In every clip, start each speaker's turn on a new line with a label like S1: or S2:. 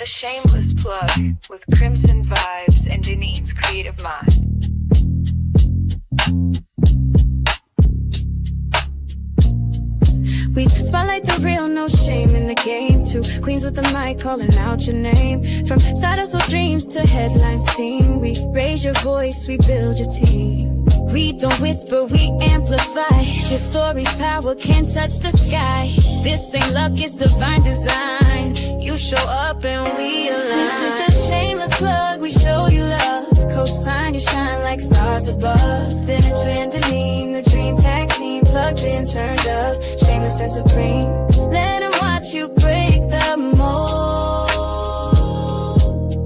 S1: The Shameless Plug with Crimson Vibes and Denine's Creative Mind.
S2: We spotlight the real, no shame in the game. Two queens with the mic calling out your name. From side hustle dreams to headline steam, we raise your voice, we build your team. We don't whisper, we amplify. Your story's power can't touch the sky. This ain't luck, it's divine design. You show up and we align. This is the Shameless Plug, we show you love. Co-sign, you shine like stars above. Dennis and Deneen, the dream tag team. Plugged in, turned up, shameless and supreme. Let them watch you break the mold.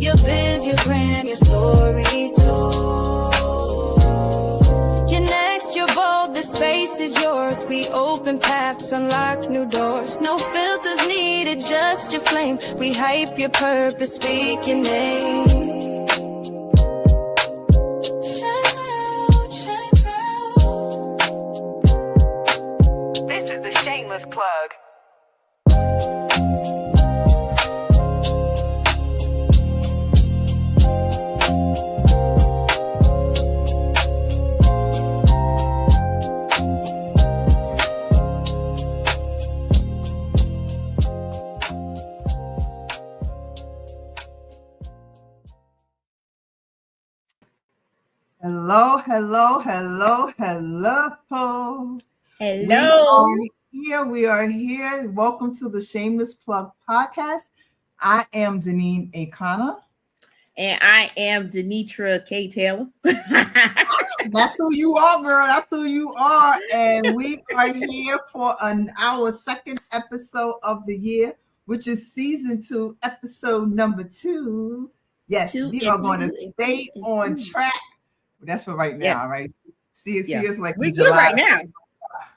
S2: Your biz, your brand, your story told. You're next, you're bold, the space is yours. We open paths, unlock new doors. No filters needed, just your flame. We hype your purpose, speak your name.
S1: Plug.
S3: Hello, hello, hello, hello.
S4: Hello.
S3: We are here. Welcome to the Shameless Plug podcast. I am Deneen Akana.
S4: And I am Denitra K. Taylor.
S3: That's who you are, girl. That's who you are. And we are here for our second episode of the year, which is season 2, episode number 2. Yes, we are going to stay on track. That's for right now, right? See us like
S4: we good right now.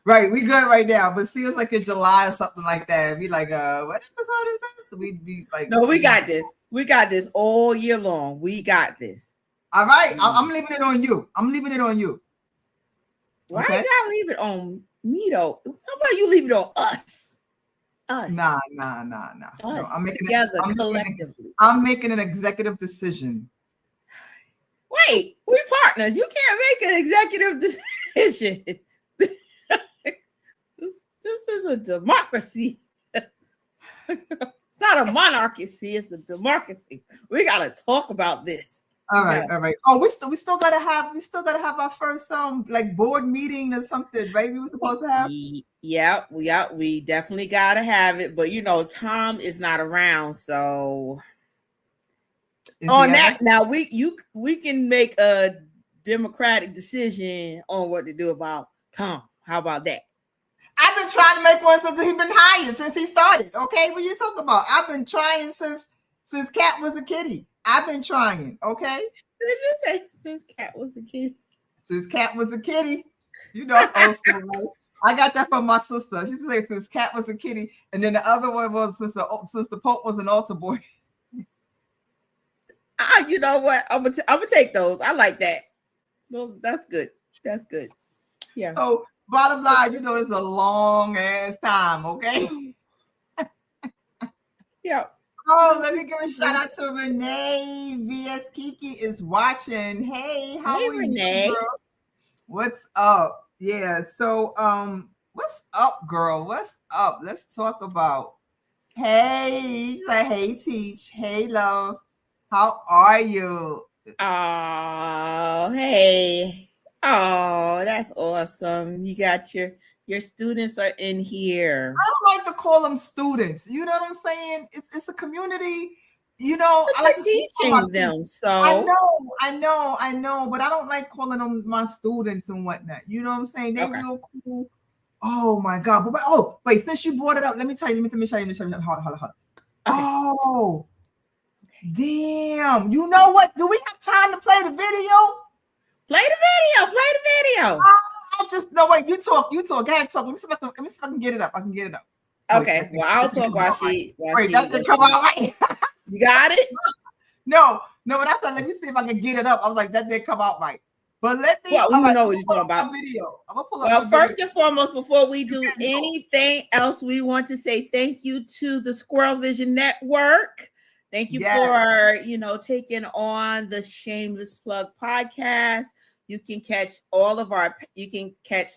S3: Right, we good right now, but see us like in July or something like that. Be like, what episode is this? We'd be like,
S4: no, we got this. We got this all year long. We got this.
S3: All right, I'm leaving it on you.
S4: Why you gotta leave it on me though? How about you leave it on us?
S3: Nah.
S4: Us
S3: no, I'm making
S4: together collectively.
S3: I'm making an executive decision.
S4: Wait, we partners. You can't make an executive decision. This is a democracy. It's not a monarchy, it's a democracy. We gotta talk about this.
S3: All right. Oh, we still gotta have our first like board meeting or something, right? We were supposed to have.
S4: Yeah, we definitely gotta have it, but Tom is not around, so on that now we can make a democratic decision on what to do about Tom. How about that?
S3: I've been trying to make one since he's been hired, since he started. Okay, what you talking about? I've been trying since Cat was a kitty. I've been trying. Okay.
S4: Did you say since Cat was a kitty?
S3: Since Cat was a kitty. It's old school, right? I got that from my sister. She said since Cat was a kitty, and then the other one was since the Pope was an altar boy.
S4: You know what? I'm gonna take those. I like that. That's good. That's good. Yeah.
S3: So bottom line, it's a long ass time, okay?
S4: Yeah.
S3: Oh, let me give a shout out to Renee. VS Kiki is watching. Hey, how are
S4: Renee?
S3: You, girl? What's up? Yeah. So what's up, girl? What's up? Let's talk about. Hey, she's like, hey, Teach. Hey, love. How are you?
S4: Oh, hey. Oh, that's awesome. You got your students are in here.
S3: I don't like to call them students. You know what I'm saying? It's a community. I like
S4: teaching them. So
S3: I know, but I don't like calling them my students and whatnot. You know what I'm saying? They're real cool. Oh my God. But wait, since you brought it up, let me tell you. Let me show you. Hold on. Okay. Oh, damn. You know what? Do we have time to play the video?
S4: Play the video.
S3: I just no wait. You talk. Go ahead, talk. Let me see if I can get it up.
S4: Okay. Well, I'll talk while she.
S3: Wait, that didn't come out right.
S4: You got it?
S3: No. But I thought, let me see if I can get it up. I was like, that didn't come out right. But let me.
S4: Well, we know what you're talking about.
S3: Video. I'm gonna pull
S4: up. Well, first
S3: video.
S4: and foremost, before we do anything else, we want to say thank you to the Squirrel Vision Network. Thank you for, taking on the Shameless Plug podcast. You can catch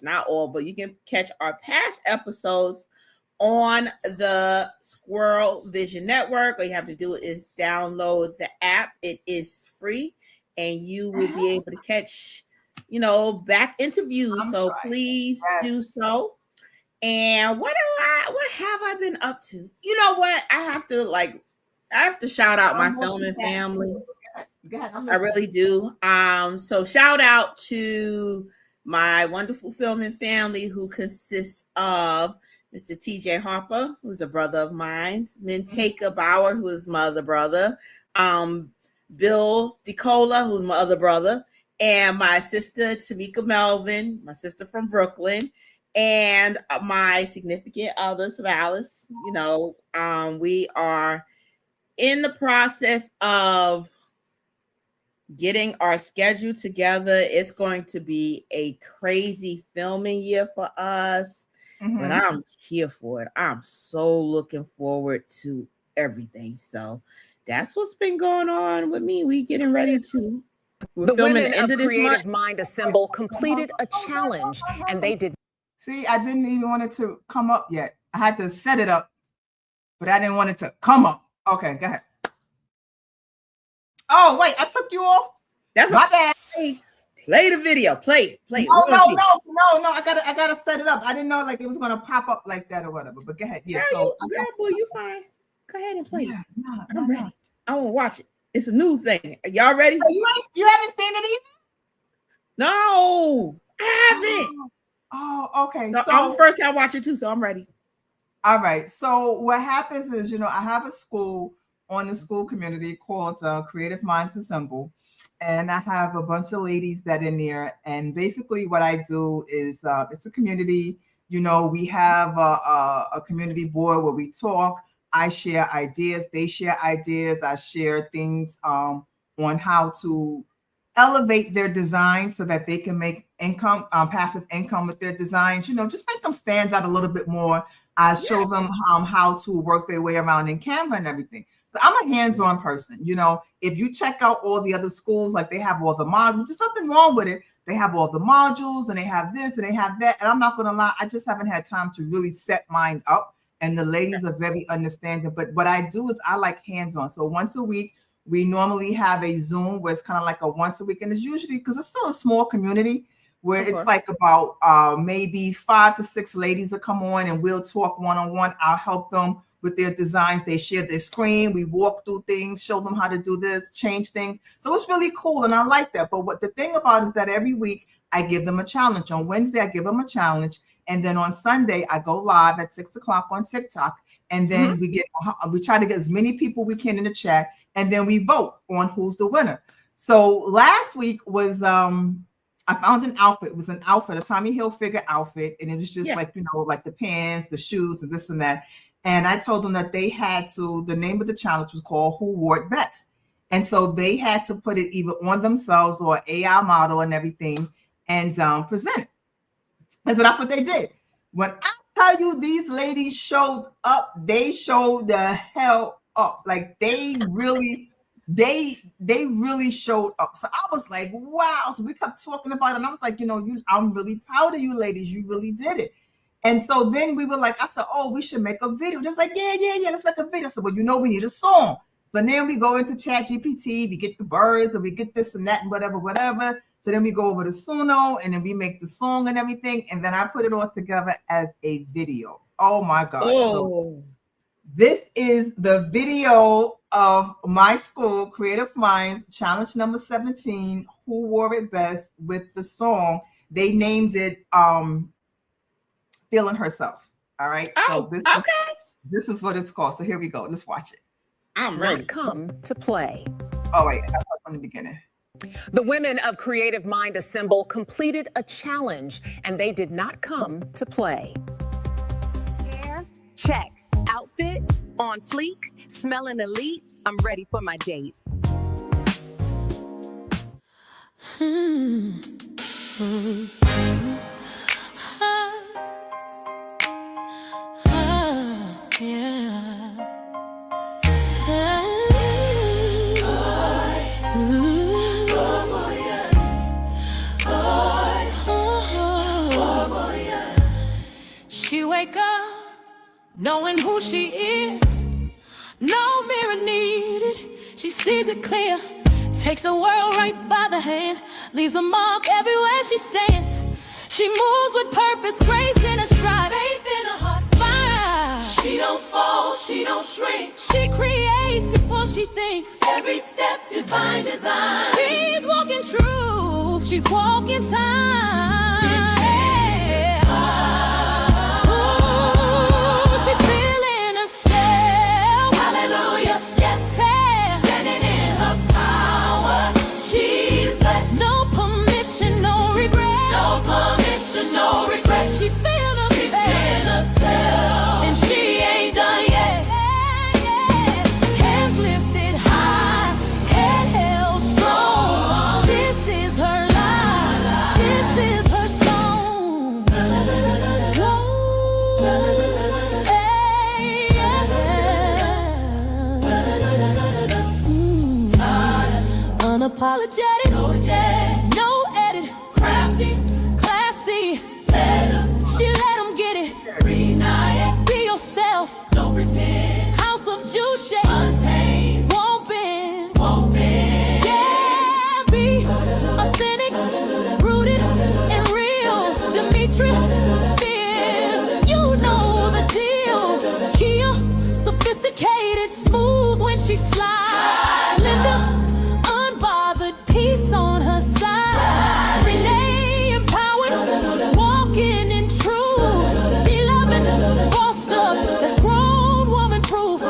S4: not all, but you can catch our past episodes on the Squirrel Vision Network. All you have to do is download the app. It is free, and you will be able to catch, back interviews. So please do so. And what have I been up to? You know what? I have to shout out my filming family. I really do. So shout out to my wonderful filming family, who consists of Mr. TJ Harper, who's a brother of mine, Mintaka Bauer, who is my other brother, Bill DeCola, who's my other brother, and my sister Tamika Melvin, my sister from Brooklyn, and my significant other, Alice. We are in the process of getting our schedule together. It's going to be a crazy filming year for us, but I'm here for it. I'm so looking forward to everything. So that's what's been going on with me. We getting ready to.
S5: The women of Creative Mind Assemble completed a challenge, and they did.
S3: See, I didn't even want it to come up yet. I had to set it up, but I didn't want it to come up. Okay, go ahead. Oh, wait, I took you off.
S4: That's my bad. Play the video. Play.
S3: No. I gotta set it up. I didn't know it was gonna pop up like that or whatever. But go ahead. Yeah.
S4: Girl, you fine. Go ahead and play. Yeah, I'm ready. I want to watch it. It's a new thing. Y'all ready?
S3: You haven't seen it either?
S4: No, I haven't.
S3: Oh, okay.
S4: So I'm first time watching too, so I'm ready.
S3: All right. So what happens is, I have a school on the school community called Creative Minds Assemble, and I have a bunch of ladies that in there. And basically, what I do is it's a community. We have a community board where we talk. I share ideas. They share ideas. I share things on how to elevate their design so that they can make income, passive income with their designs, just make them stand out a little bit more. I show them how to work their way around in Canva and everything. So I'm a hands-on person. If you check out all the other schools, like they have all the modules, there's nothing wrong with it. They have all the modules and they have this and they have that. And I'm not going to lie, I just haven't had time to really set mine up. And the ladies are very understanding. But what I do is I like hands-on. So once a week, we normally have a Zoom where it's kind of like a once a week. And it's usually, because it's still a small community, where it's like about maybe 5 to 6 ladies that come on and we'll talk one-on-one. I'll help them with their designs. They share their screen. We walk through things, show them how to do this, change things. So it's really cool. And I like that. But what the thing about is that every week I give them a challenge. On Wednesday, I give them a challenge. And then on Sunday, I go live at 6 o'clock on TikTok. And then we try to get as many people we can in the chat. And then we vote on who's the winner. So last week was, I found an outfit. It was an outfit, a Tommy Hilfiger outfit. And it was just like the pants, the shoes, and this and that. And I told them that they had to, the name of the challenge was called Who Wore It Best. And so they had to put it either on themselves or AI model and everything and present it. And so that's what they did. When I tell you these ladies showed up, they showed the hell up. Like they really showed up. So I was like, wow. So we kept talking about it. And I was like, I'm really proud of you ladies. You really did it. And so then we were like, I said, oh, we should make a video. They was like, yeah, let's make a video. So, well, we need a song. But then we go into ChatGPT, we get the birds and we get this and that and whatever. So then we go over to Suno and then we make the song and everything. And then I put it all together as a video. Oh my God. So this is the video of my school, Creative Minds, challenge number 17, Who Wore It Best, with the song. They named it Feeling Herself. All right.
S4: Oh,
S3: so this is what it's called. So here we go. Let's watch it.
S4: I'm ready.
S5: Come to play.
S3: Oh, wait. I start from the beginning.
S5: The women of Creative Mind Assemble completed a challenge, and they did not come to play.
S6: Hair, check. Outfit, on fleek. Smelling elite. I'm ready for my date.
S2: Yeah. wake up knowing who she is. No mirror needed, she sees it clear. Takes the world right by the hand, leaves a mark everywhere she stands. She moves with purpose, grace in her stride, faith in her heart fire. She don't fall, she don't shrink. She creates before she thinks. Every step divine design. She's walking truth, she's walking time. Unapologetic, no edit, crafty, classy. She let them get it. Be yourself, don't pretend. House of Juice, untamed, won't bend. Yeah, be authentic, rooted and real. Dimitri, fierce, you know the deal. Kia, sophisticated, smooth when she slides. Linda, peace on her side. Renee, empowered, walking in truth. Beloved, bossed up, that's grown woman proof.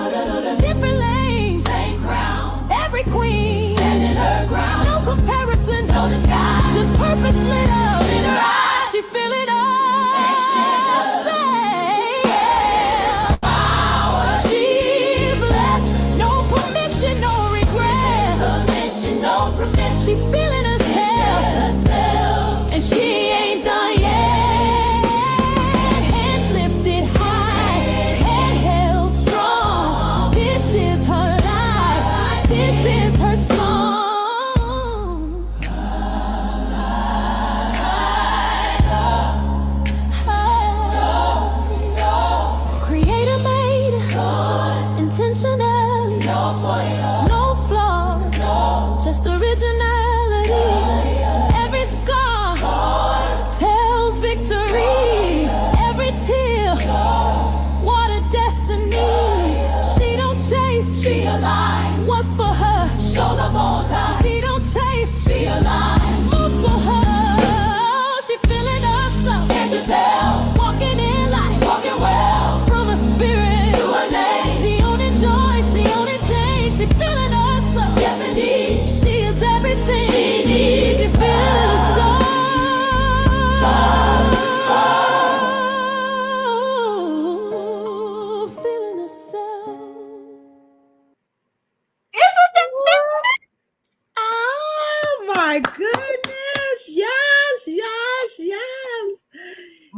S2: Different lanes, same crown. Every queen, standing her ground. No comparison, no disguise. Just purpose lit up in her eyes. She feel it up. She feeling herself, and she ain't done yet. Hands lifted high, head held strong. This is her life, this is her song. Creator made, intentionally, no flaws, just original. Every scar tells victory. Every tear, what a destiny. She don't chase, she alive. What's for her, shows up on time. She don't chase, she alive. Moves for her, she feeling herself. Can't you tell? Walking in life, walking well. From her spirit to her name. She owning joy, she owning change. She feeling herself. Yes indeed, she is everything she needs. You feel so feeling herself.
S3: Isn't that
S4: Oh my goodness. Yes.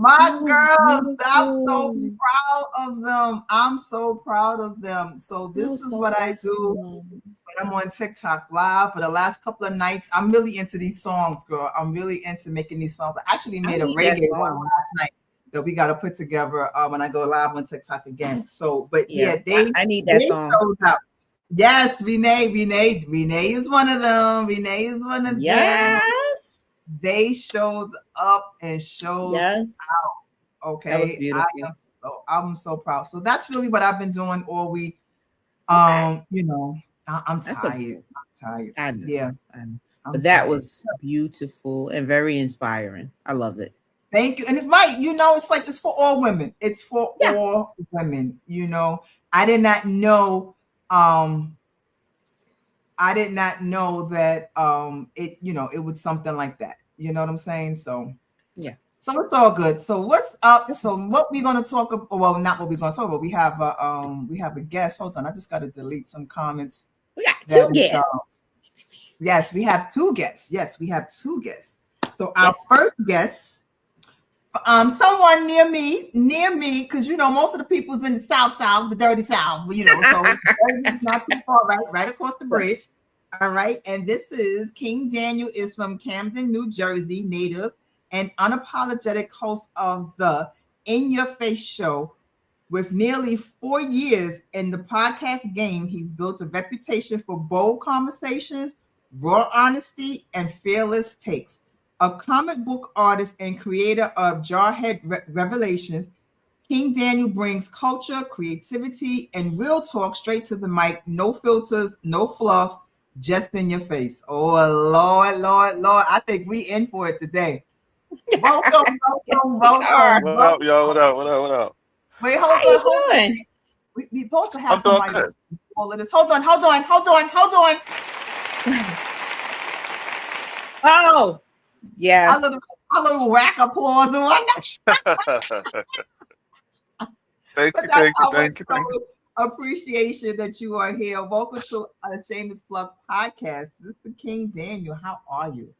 S3: my girls? I'm so proud of them. I'm so proud of them. So this is what I do when I'm on TikTok live for the last couple of nights. I'm really into these songs, girl. I'm really into making these songs. I actually made a reggae one last night that we got to put together when I go live on TikTok again. So, but I need that song. Yes, Renee is one of them. Renee is one of them. Yes. They showed up and showed out. Okay. That was beautiful. I'm so proud. So that's really what I've been doing all week. You know, I'm tired.
S4: I know.
S3: Yeah.
S4: But that was beautiful and very inspiring. I love it.
S3: Thank you. And it's right, you know, it's like it's for all women. It's for all women. You know, I did not know that it, you know, it was something like that. You know what I'm saying? So yeah. So it's all good. So what's up? So what we're gonna talk about? Well, not what we're gonna talk about. We have a guest. Hold on, I just gotta delete some comments.
S4: We got two guests.
S3: Yes, we have two guests. So our first guest, someone near me, because you know most of the people's in the South, the dirty South, you know, so it's not too far, right across the bridge. All right, and this is King Daniel is from Camden, New Jersey, native and unapologetic host of the In Your Face show. With nearly 4 years in the podcast game, he's built a reputation for bold conversations, raw honesty, and fearless takes. A comic book artist and creator of Jarhead Revelations, King Daniel brings culture, creativity, and real talk straight to the mic. No filters, no fluff, just in your face. Oh, Lord, Lord, Lord. I think we in for it today. Welcome.
S7: What up, yo? What up?
S3: Wait, hold
S4: How you
S3: on.
S4: doing?
S3: We supposed to have
S7: I'm doing
S3: somebody
S7: good.
S3: all of this. Hold on.
S4: Oh, yes.
S3: A little whack applause and whatnot.
S7: Thank
S3: But
S7: you,
S3: that's
S7: thank you,
S3: how
S7: thank you,
S3: much
S7: thank you.
S3: appreciation that you are here. Welcome to a Shameless Plug podcast. Mr. King Daniel, how are you?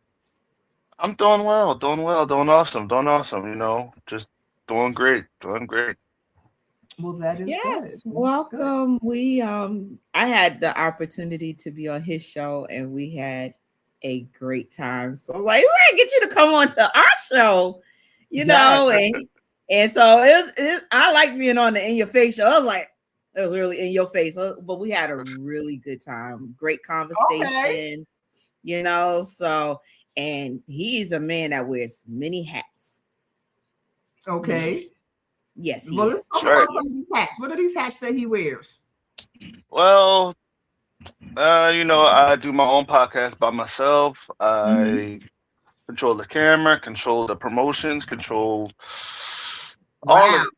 S7: I'm doing well, doing awesome, You know, just doing great.
S3: Well, that is
S4: Yes,
S3: good.
S4: welcome. We I had the opportunity to be on his show and we had a great time. So I was like, let's get you to come on to our show, you know, and so I like being on the In Your Face show. I was like, it was really in your face, but we had a really good time, great conversation, you know. So, and he's a man that wears many hats.
S3: Okay.
S4: Yes.
S3: Well, let's talk about some of these hats. What are these hats that he wears?
S7: Well, you know, I do my own podcast by myself. I control the camera, control the promotions, control all of it.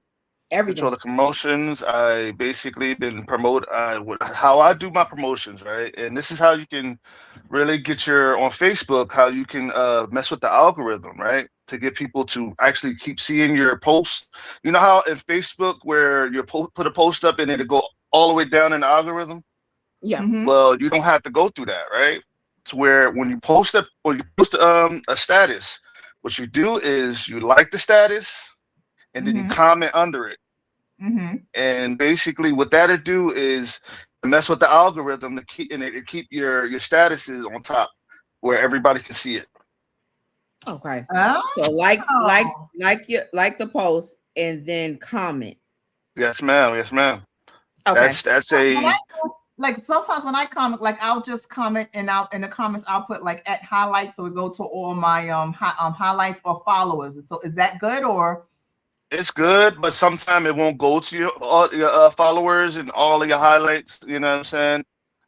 S4: Everything.
S7: Control the promotions. I basically been promote how I do my promotions, right? And this is how you can really get your on Facebook, how you can mess with the algorithm, right? To get people to actually keep seeing your posts. You know how in Facebook where you put a post up and it'll go all the way down in the algorithm?
S4: Yeah.
S7: Well, you don't have to go through that, right? To where when you post a status, what you do is you like the status and then you comment under it. And basically what that'll do is mess with the algorithm to keep your statuses on top where everybody can see it.
S4: Okay.
S3: Oh.
S4: So like the post and then comment.
S7: Yes, ma'am.
S4: Okay.
S7: That's a
S3: like sometimes when I comment, like I'll just comment and in the comments I'll put like at highlights, so it go to all my highlights or followers. So is that good or?
S7: It's good, but sometimes it won't go to all your followers and all of your highlights. You know what I'm saying?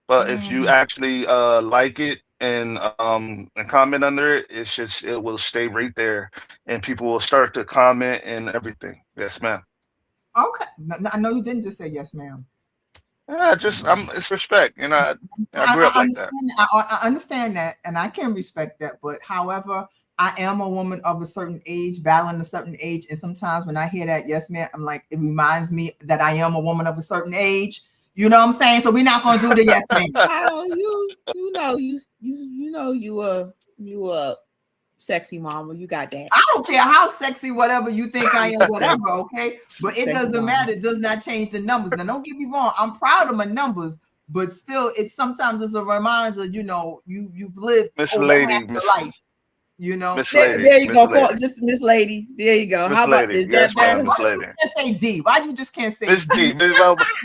S7: But if you actually like it and comment under it, it will stay right there, and people will start to comment and everything. Yes, ma'am.
S3: Okay, I know you didn't just say yes, ma'am.
S7: Yeah, it's respect. You know, I grew up like that.
S3: I understand that, and I can respect that. But however, I am a woman of a certain age, battling a certain age, and sometimes when I hear that yes, ma'am, I'm like, it reminds me that I am a woman of a certain age. You know what I'm saying? So we're not gonna do the yes, ma'am. You a sexy mama. You got that. I don't care how sexy, whatever you think I am, whatever. Okay, but it doesn't matter. It does not change the numbers. Now, don't get me wrong. I'm proud of my numbers, but still, it's sometimes a reminder. You know, you've lived
S7: Miss
S3: over
S7: Lady,
S3: half your life. You know,
S4: there you go. Just Miss Lady. There you go. How about this?
S7: Yes,
S3: why you just can't say D? Why you just can't say
S7: Miss D?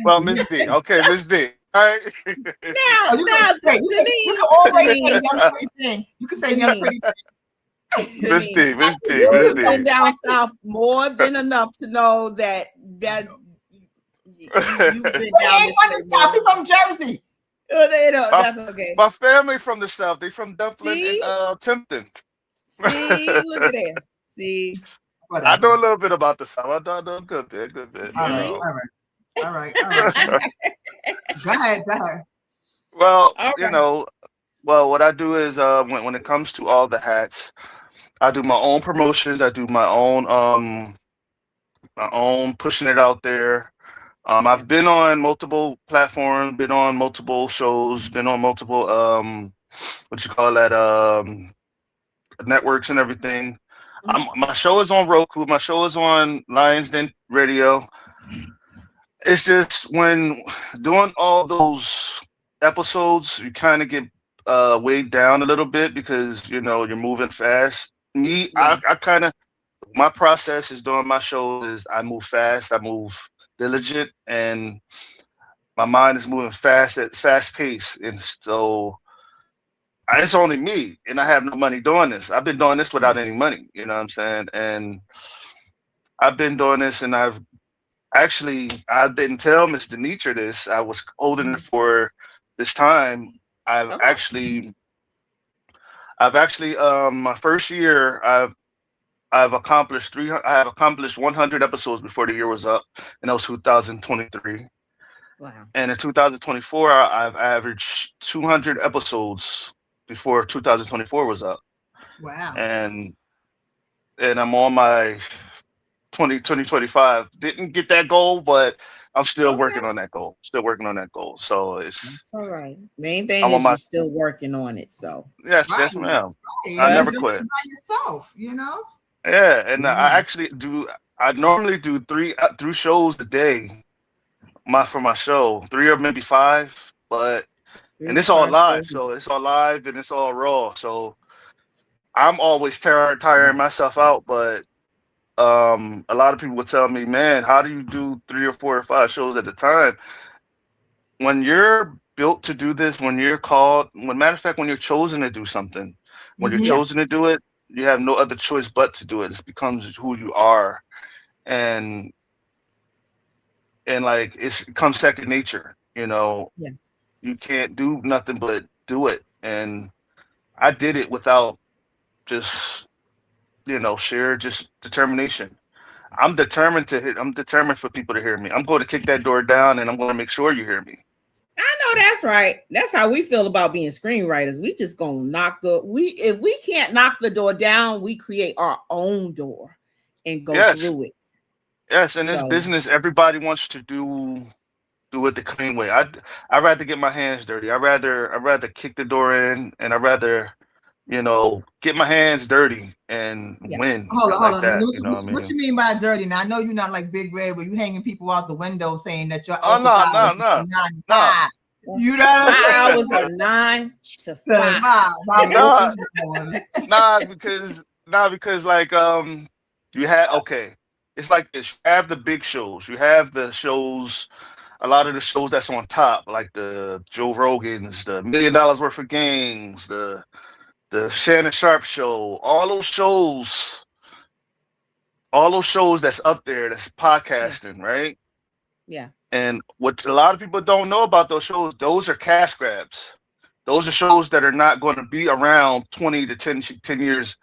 S7: Well, Miss D. Okay, Miss D. All right.
S3: Now, you can always say young pretty thing. You can say young pretty thing.
S7: Miss D.
S4: You've been down south more than enough to know that you've been down
S3: the south. He's from Jersey.
S4: That's okay.
S7: My family from the south. They from Dublin and Tempton.
S4: See, look at that. See,
S7: I know a little bit about the south. I know a good bit.
S3: All right. Go ahead.
S7: Well, you know, what I do is when it comes to all the hats, I do my own promotions. I do my own pushing it out there. I've been on multiple platforms, been on multiple shows, been on multiple networks and everything. My show is on Roku. My show is on Lions Den Radio. It's just when doing all those episodes, you kind of get weighed down a little bit because you know you're moving fast. I kind of my process is doing my shows is I move fast, I move diligent, and my mind is moving fast at fast pace. And so it's only me, and I have no money doing this. I've been doing this without any money, you know what I'm saying? And I've been doing this, and I didn't tell Miss Denitra this. I was holding it for this time. I've actually my first year I've accomplished 100 episodes before the year was up, and that was 2023.
S4: Wow.
S7: And in 2024, I've averaged 200 episodes before 2024 was up.
S3: Wow.
S7: And I'm on my 2025. Didn't get that goal, but I'm still working on that goal. So it's
S4: all right. Main thing is you're still working on it. So
S7: yes, ma'am. Right. I never quit.
S3: By yourself, you know.
S7: Yeah, and I normally do three shows a day. For my show, 3 or maybe 5, and it's all live. So it's all live and it's all raw. So I'm always tiring myself out, but a lot of people would tell me, man, how do you do 3 or 4 or 5 shows at a time? When you're built to do this, when you're called, matter of fact, when you're chosen to do something, when you're chosen to do it, you have no other choice but to do it. It becomes who you are. And like it comes second nature, you know.
S4: Yeah.
S7: You can't do nothing but do it. And I did it without just, sheer just determination. I'm determined for people to hear me. I'm going to kick that door down, and I'm going to make sure you hear me.
S4: I know that's right. That's how we feel about being screenwriters. We just gonna if we can't knock the door down, we create our own door and go through it.
S7: Yes, in this business, everybody wants to do it the clean way. I'd rather get my hands dirty. I'd rather kick the door in, and I'd rather, get my hands dirty and win.
S3: Hold on. What you mean by dirty? Now I know you're not like Big Red, where you hanging people out the window saying that you're.
S7: Oh no.
S3: You know what I'm
S4: hours are 9 to 5.
S7: Because like you have it's like this. You have the big shows. You have the shows. A lot of the shows that's on top, like the Joe Rogans, the $1 Million Worth of Games, the Shannon Sharp show, all those shows that's up there, that's podcasting, right?
S4: Yeah.
S7: And what a lot of people don't know about those shows, those are cash grabs. Those are shows that are not going to be around 20 to 10 years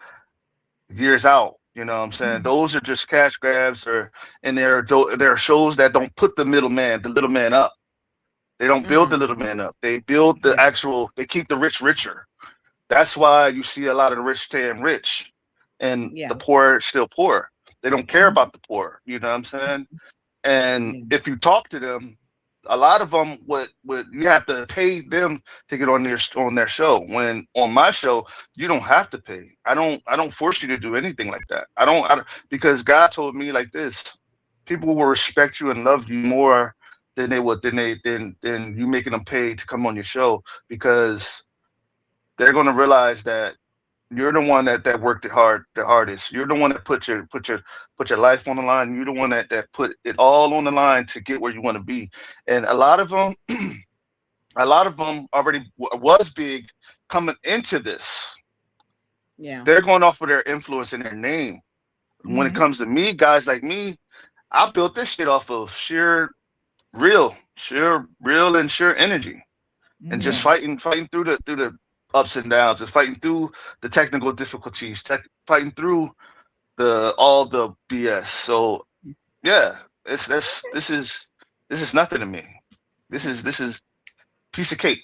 S7: out. You know what I'm saying? Those are just cash grabs, and there are shows that don't put the little man up. They don't build the little man up. They build they keep the rich richer. That's why you see a lot of the rich staying rich and the poor still poor. They don't care about the poor. You know what I'm saying? And if you talk to them, a lot of them you have to pay them to get on their show. When on my show, you don't have to pay. I don't force you to do anything like that. I don't because God told me like this: people will respect you and love you more than they would than you making them pay to come on your show, because they're going to realize that you're the one that worked it the hardest. You're the one that put your life on the line. You're the one that put it all on the line to get where you want to be. And a lot of them already was big coming into this.
S4: Yeah,
S7: they're going off of their influence and their name. When it comes to me, guys like me, I built this shit off of sheer real and sheer energy, and just fighting through the ups and downs, and fighting through the technical difficulties, fighting through all the BS. So yeah, this is nothing to me. This is piece of cake.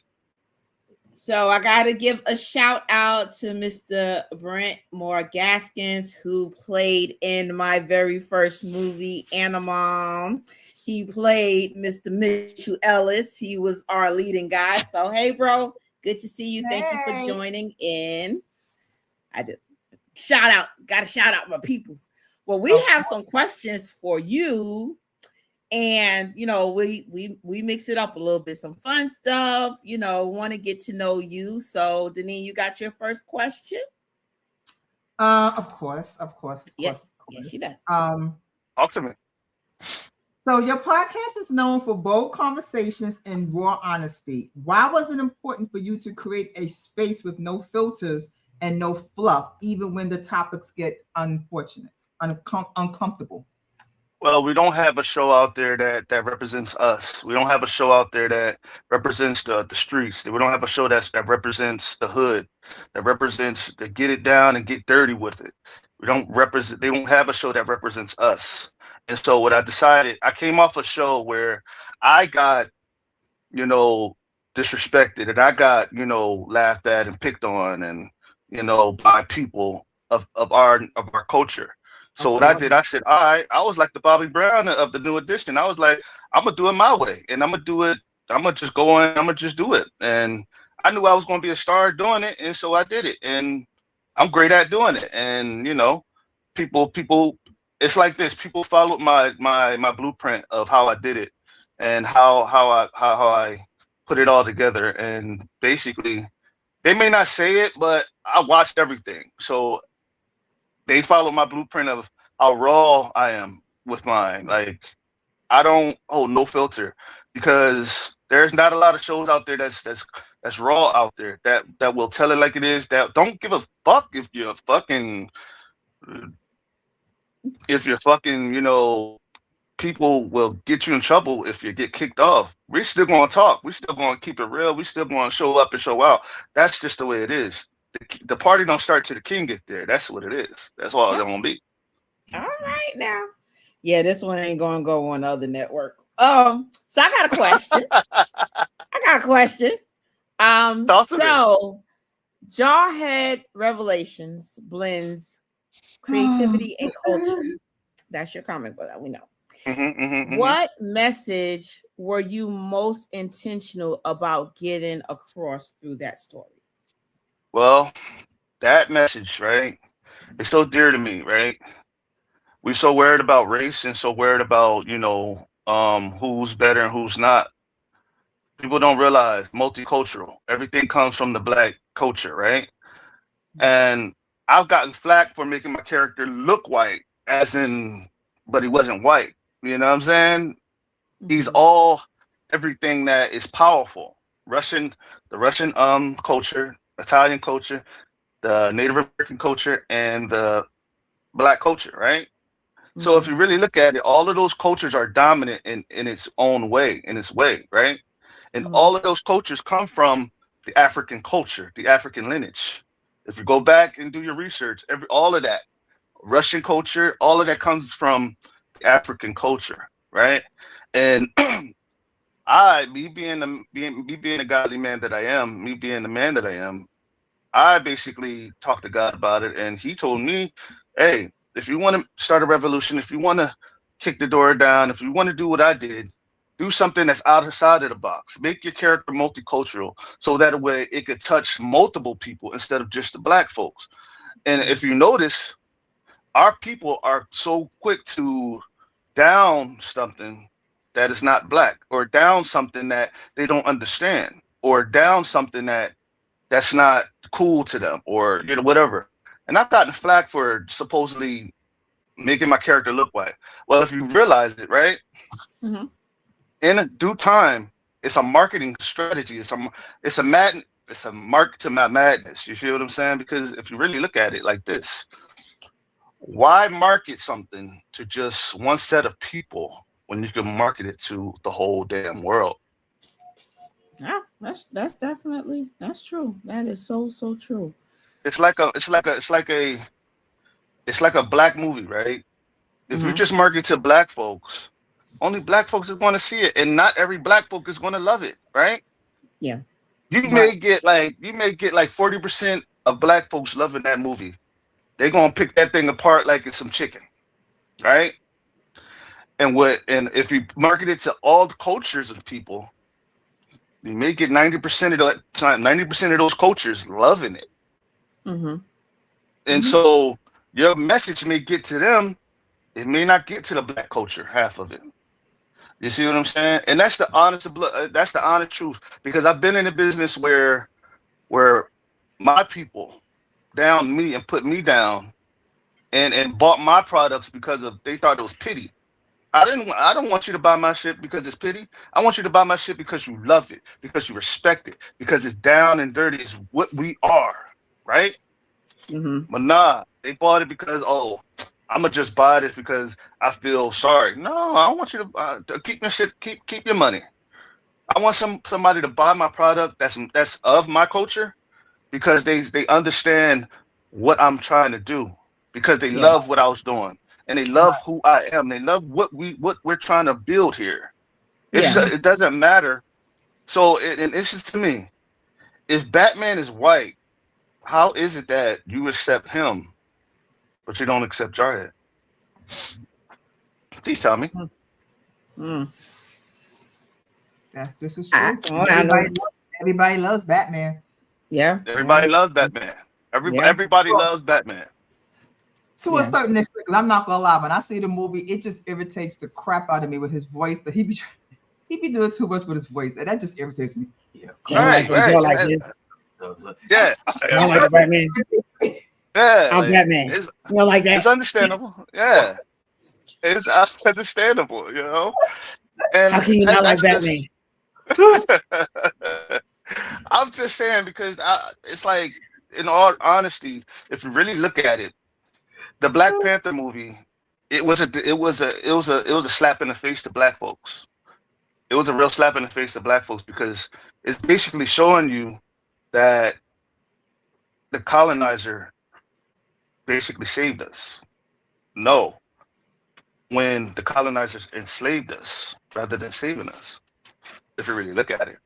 S4: So I got to give a shout out to Mr. Brent Moore Gaskins, who played in my very first movie, Animom. He played Mr. Mitchell Ellis. He was our leading guy. So hey, bro. Good to see you. Thank you for joining in. I did gotta shout out my peoples. Well, we have some questions for you, and we mix it up a little bit, some fun stuff. Want to get to know you. So, Denise, you got your first question?
S3: Of course.
S4: Yes. Yes, she does.
S7: Talk to me.
S3: So your podcast is known for bold conversations and raw honesty. Why was it important for you to create a space with no filters and no fluff, even when the topics get uncomfortable?
S7: Well, we don't have a show out there that represents us. We don't have a show out there that represents the streets. We don't have a show that represents the hood, that represents the get it down and get dirty with it. We don't represent. They don't have a show that represents us. And so what I decided, I came off a show where I got, disrespected, and I got, laughed at and picked on, and by people of our culture. So what I did, I said, all right, I was like the Bobby Brown of the New Edition. I was like, I'm gonna do it my way, and I'm gonna do it. I'm gonna just go in. I'm gonna just do it. And I knew I was gonna be a star doing it, and so I did it. And I'm great at doing it. And people. It's like this. People followed my blueprint of how I did it, and how I put it all together. And basically, they may not say it, but I watched everything. So they follow my blueprint of how raw I am with mine. Like, I don't hold no filter, because there's not a lot of shows out there that's raw out there that will tell it like it is. That don't give a fuck if you're fucking. People will get you in trouble if you get kicked off. We're still going to talk. We're still going to keep it real. We're still going to show up and show out. That's just the way it is. The party don't start till the king get there. That's what it is. That's all it's going to be.
S4: All right now. Yeah, this one ain't going to go on the other network. So I got a question. So Jawhead Revelations blends creativity and culture. That's your comment, but we know. What message were you most intentional about getting across through that story?
S7: Well, that message, right? It's so dear to me, right? We're so worried about race and so worried about, who's better and who's not. People don't realize multicultural. Everything comes from the Black culture, right? And I've gotten flack for making my character look white, but he wasn't white. You know what I'm saying? He's everything that is powerful. The Russian culture, Italian culture, the Native American culture, and the Black culture, right? So if you really look at it, all of those cultures are dominant in its own way, right? And all of those cultures come from the African culture, the African lineage. If you go back and do your research, all of that, Russian culture, all of that comes from the African culture, right? And me being the godly man that I am, me being the man that I am, I basically talked to God about it, and He told me, hey, if you want to start a revolution, if you want to kick the door down, if you want to do what I did, do something that's outside of the box. Make your character multicultural, so that way it could touch multiple people instead of just the Black folks. And if you notice, our people are so quick to down something that is not Black, or down something that they don't understand, or down something that's not cool to them, or whatever. And I've gotten flack for supposedly making my character look white. Well, if you realize it, right? In due time, it's a marketing strategy. It's a market to my madness. You feel what I'm saying? Because if you really look at it like this, why market something to just one set of people when you can market it to the whole damn world?
S4: Yeah, that's definitely, that's true. That is so true.
S7: It's like a Black movie, right? If you just market to Black folks, only Black folks is going to see it, and not every Black folk is going to love it, right?
S4: Yeah.
S7: You may get like 40% of Black folks loving that movie. They're going to pick that thing apart like it's some chicken, right? And if you market it to all the cultures of people, you may get 90% of the time, 90% of those cultures loving it. And so your message may get to them, it may not get to the Black culture, half of it. You see what I'm saying? And that's the honest truth. Because I've been in a business where my people down me and put me down, and bought my products because of they thought it was pity. I don't want you to buy my shit because it's pity. I want you to buy my shit because you love it, because you respect it, because it's down and dirty. It's what we are, right?
S4: Mm-hmm.
S7: But nah, they bought it because I'm gonna just buy this because I feel sorry. No, I want you to keep your shit, keep your money. I want somebody to buy my product that's of my culture because they understand what I'm trying to do, because they love what I was doing and they love who I am. They love what we're trying to build here. It doesn't matter. So and it's just to me, if Batman is white, how is it that you accept him, but you don't accept Jarhead? Please tell me.
S3: This is true. Everybody loves Batman.
S4: Yeah.
S7: Everybody loves Batman. Everybody loves Batman.
S3: To a certain extent, because I'm not gonna lie, when I see the movie, it just irritates the crap out of me with his voice. That he be doing too much with his voice, and that just irritates me.
S7: Yeah.
S8: Right.
S7: Yeah.
S8: I like Batman.
S7: Yeah.
S8: I'm Batman. You don't like that?
S7: It's understandable. Yeah. It's understandable, you know. And
S8: how can you not like Batman?
S7: I'm just saying because it's like, in all honesty, if you really look at it, the Black Panther movie, it was a slap in the face to black folks. It was a real slap in the face to black folks because it's basically showing you that the colonizer basically saved us. No, when the colonizers enslaved us rather than saving us, if you really look at it.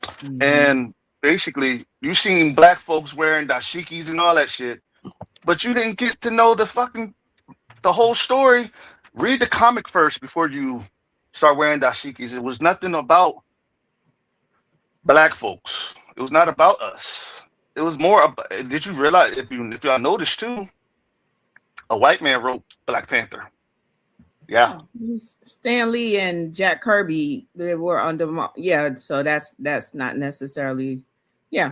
S7: Mm-hmm. And basically, you seen black folks wearing dashikis and all that shit, but you didn't get to know the whole story. Read the comic first before you start wearing dashikis. It was nothing about black folks. It was not about us. It was more about, did you realize, if y'all noticed too, a white man wrote Black Panther. Yeah.
S4: Stan Lee and Jack Kirby, they were under, so that's not necessarily, yeah.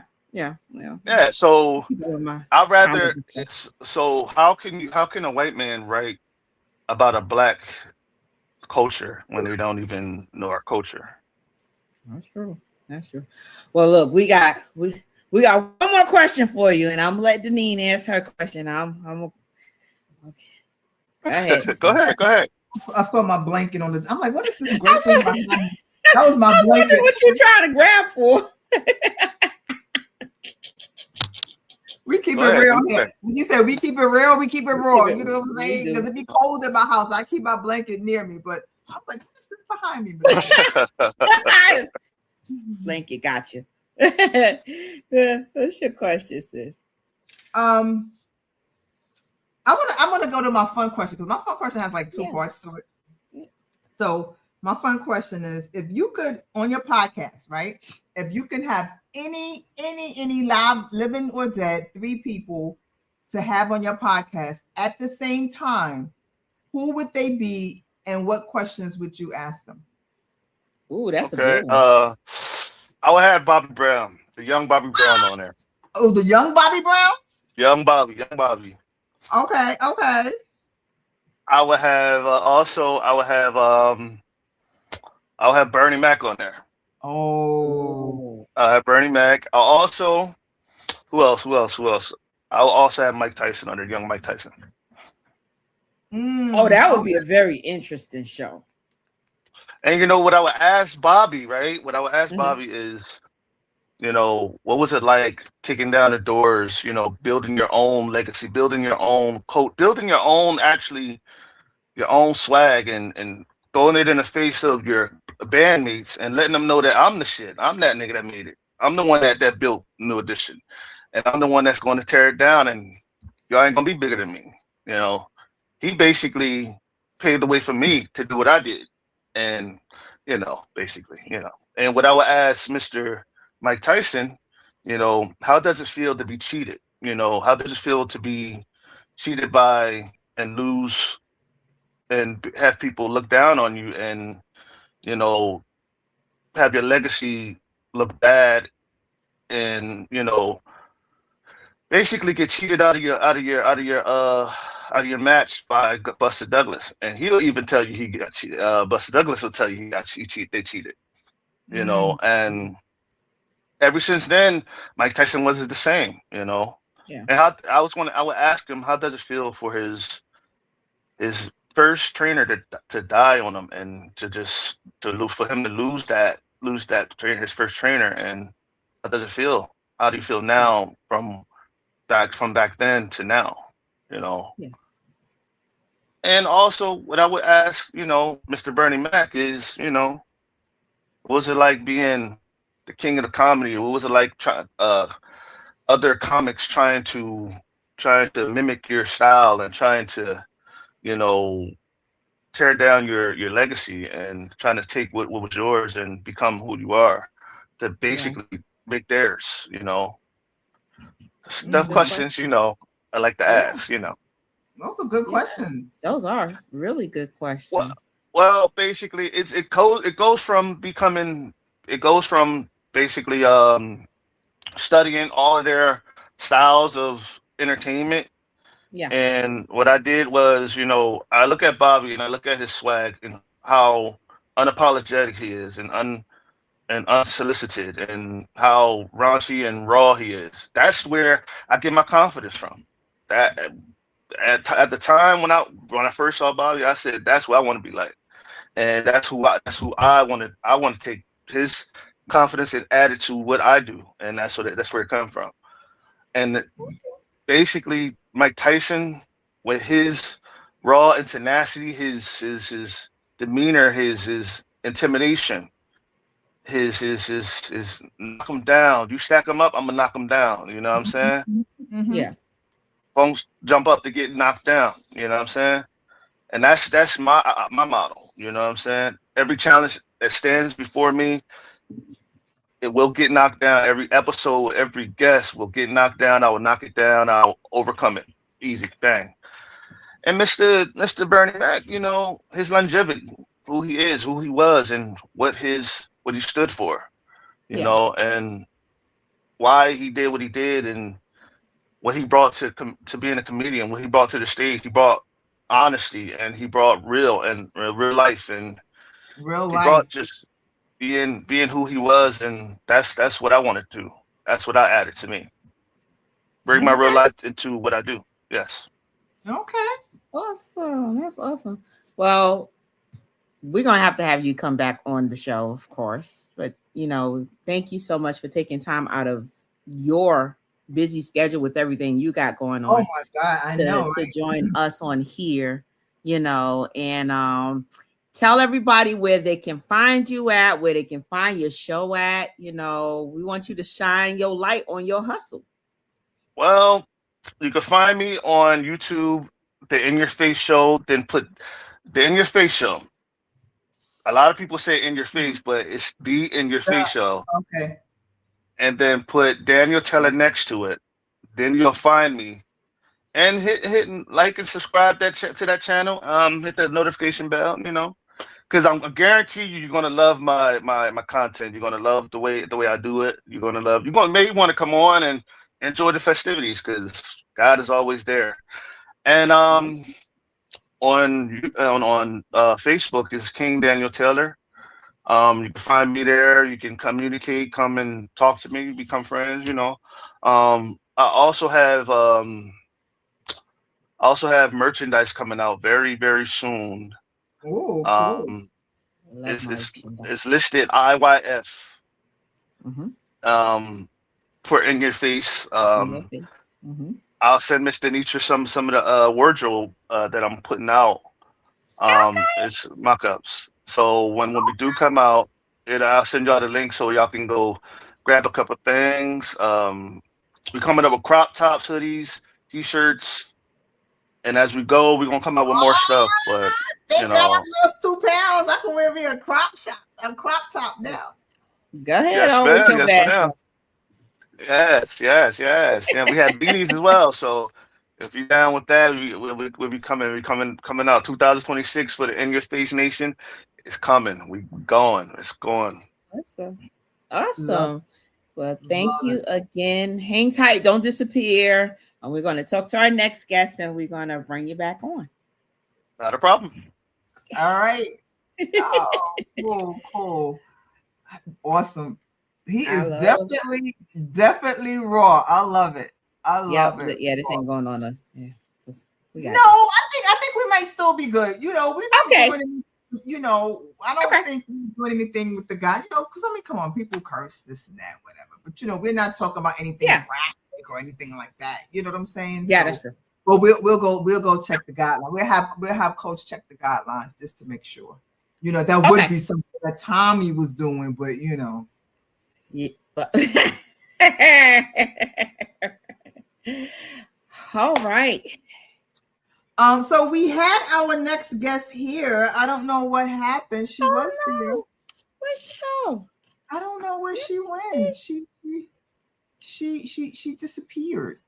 S7: So I'd rather, so how can a white man write about a black culture when they don't even know our culture?
S4: That's true. Well, look, we got one more question for you, and I'm gonna let Deneen answer her question. I'm okay.
S7: Go ahead.
S3: I saw my blanket on the. I'm like, what is this? That was my blanket.
S4: What you trying to grab for?
S3: We keep it real here. You said we keep it real, we keep it raw. You know what I'm saying? Because it be cold in my house. I keep my blanket near me, but I was like, what is this behind me?
S4: Blanket, gotcha. What's your question, sis?
S3: I want to go to my fun question because my fun question has like two parts to it. So my fun question is, if you could, on your podcast, right? If you can have any live, living or dead, 3 people to have on your podcast at the same time, who would they be and what questions would you ask them?
S4: Ooh, that's a good one.
S7: I would have Bobby Brown, the young Bobby Brown on there.
S3: Oh, the young Bobby Brown?
S7: Young Bobby.
S3: Okay.
S7: I would have I'll have Bernie Mac on there.
S3: Oh.
S7: I have Bernie Mac. I'll also, who else? I'll also have Mike Tyson on there, young Mike Tyson.
S4: That would be a very interesting show.
S7: And you know what I would ask Bobby, right? What I would ask Bobby is, what was it like kicking down the doors, building your own legacy, building your own code, building your own swag and throwing it in the face of your bandmates and letting them know that I'm the shit. I'm that nigga that made it. I'm the one that built New Edition. And I'm the one that's going to tear it down, and y'all ain't going to be bigger than me. He basically paved the way for me to do what I did. And, basically. And what I would ask Mr. Mike Tyson, how does it feel to be cheated? How does it feel to be cheated by and lose and have people look down on you and, have your legacy look bad and, basically get cheated out of your out of your match by Buster Douglas, and he'll even tell you he got cheated. Buster Douglas will tell you he got cheated. They cheated, you know. And ever since then, Mike Tyson wasn't the same, you know.
S4: Yeah.
S7: And I would ask him, how does it feel for his first trainer to die on him, and for him to lose that trainer, his first trainer, and how does it feel? How do you feel now from back then to now? You know.
S4: Yeah.
S7: And also, what I would ask, you know, Mr. Bernie Mac is, you know, what was it like being the king of the comedy? What was it like other comics trying to mimic your style and trying to, you know, tear down your legacy and trying to take what was yours and become who you are, to basically make theirs, you know? Tough questions, you know, I like to ask, you know.
S3: Those are good questions.
S4: Those are really good questions.
S7: Well, basically, it goes from basically studying all of their styles of entertainment.
S4: Yeah.
S7: And what I did was, you know, I look at Bobby and I look at his swag and how unapologetic he is and unsolicited, and how raunchy and raw he is. That's where I get my confidence from. That at the time when I first saw Bobby, I said that's what I want to be like, and that's who I want to take his confidence and add it to what I do, and that's where it comes from. And basically, Mike Tyson, with his raw and tenacity, his demeanor, his intimidation, his knock him down. You stack him up, I'm gonna knock him down. You know what I'm saying?
S3: Mm-hmm.
S4: Yeah.
S7: Don't jump up to get knocked down. You know what I'm saying? And that's my model. You know what I'm saying? Every challenge that stands before me, it will get knocked down. Every episode, every guest will get knocked down. I will knock it down. I'll overcome it. Easy, bang. And Mr. Bernie Mac, you know, his longevity, who he is, who he was, and what he stood for, you know, and why he did what he did, and what he brought to being a comedian, what he brought to the stage. He brought honesty, and he brought real life, and he brought just being who he was, and that's what I wanted to do. That's what I added to me. Bring my real life into what I do. Yes.
S3: Okay.
S4: Awesome. That's awesome. Well, we're gonna have to have you come back on the show, of course. But you know, thank you so much for taking time out of your busy schedule with everything you got going on.
S3: Oh my God, I know, right?
S4: To join us on here, you know, and tell everybody where they can find you at, where they can find your show at. You know, we want you to shine your light on your hustle.
S7: Well, you can find me on YouTube, the In Your Face Show. Then put the In Your Face Show. A lot of people say In Your Face, but it's the In Your Face Show.
S3: Okay.
S7: And then put Daniel Teller next to it. Then you'll find me. And hit and like and subscribe to that channel. Hit the notification bell, you know. Because I guarantee you're gonna love my content. You're gonna love the way I do it. You're gonna maybe want to come on and enjoy the festivities, because God is always there. And on Facebook is King Daniel Taylor. You can find me there. You can communicate, come and talk to me, become friends. You know. I also have merchandise coming out very, very soon.
S3: Ooh, cool.
S7: It's listed IYF.
S4: Mm-hmm.
S7: For In Your Face.
S4: Mm-hmm.
S7: I'll send Miss Denitra some of the wardrobe that I'm putting out. It's mock-ups. So when we do come out, I'll send y'all the link so y'all can go grab a couple things. We're coming up with crop tops, hoodies, t-shirts, and as we go, we're gonna come out with more stuff. But
S3: I lost 2 pounds. I can wear me a crop top now.
S4: Go ahead on with your bag.
S7: Yes. Yeah, we had beanies as well. So if you're down with that, we'll be coming out 2026 for the In Your Face Nation. It's coming. It's going.
S4: Awesome. Well, thank you again. Hang tight. Don't disappear. And we're going to talk to our next guest and we're going to bring you back on.
S7: Not a problem.
S3: All right. Oh, cool. Awesome. He is definitely raw. I love it. I love it.
S4: Yeah, this ain't going on. I
S3: think we might still be good. We're not doing I don't think we're doing anything with the guy, because come on, people curse this and that, whatever. But we're not talking about anything graphic or anything like that. You know what I'm saying?
S4: Yeah, that's true.
S3: But we'll go check the guidelines. We'll have Coach check the guidelines just to make sure. That would be something that Tommy was doing, but
S4: Yeah. All right.
S3: So we had our next guest here. I don't know what happened. She was there.
S4: Where'd she go?
S3: I don't know where she went. She disappeared.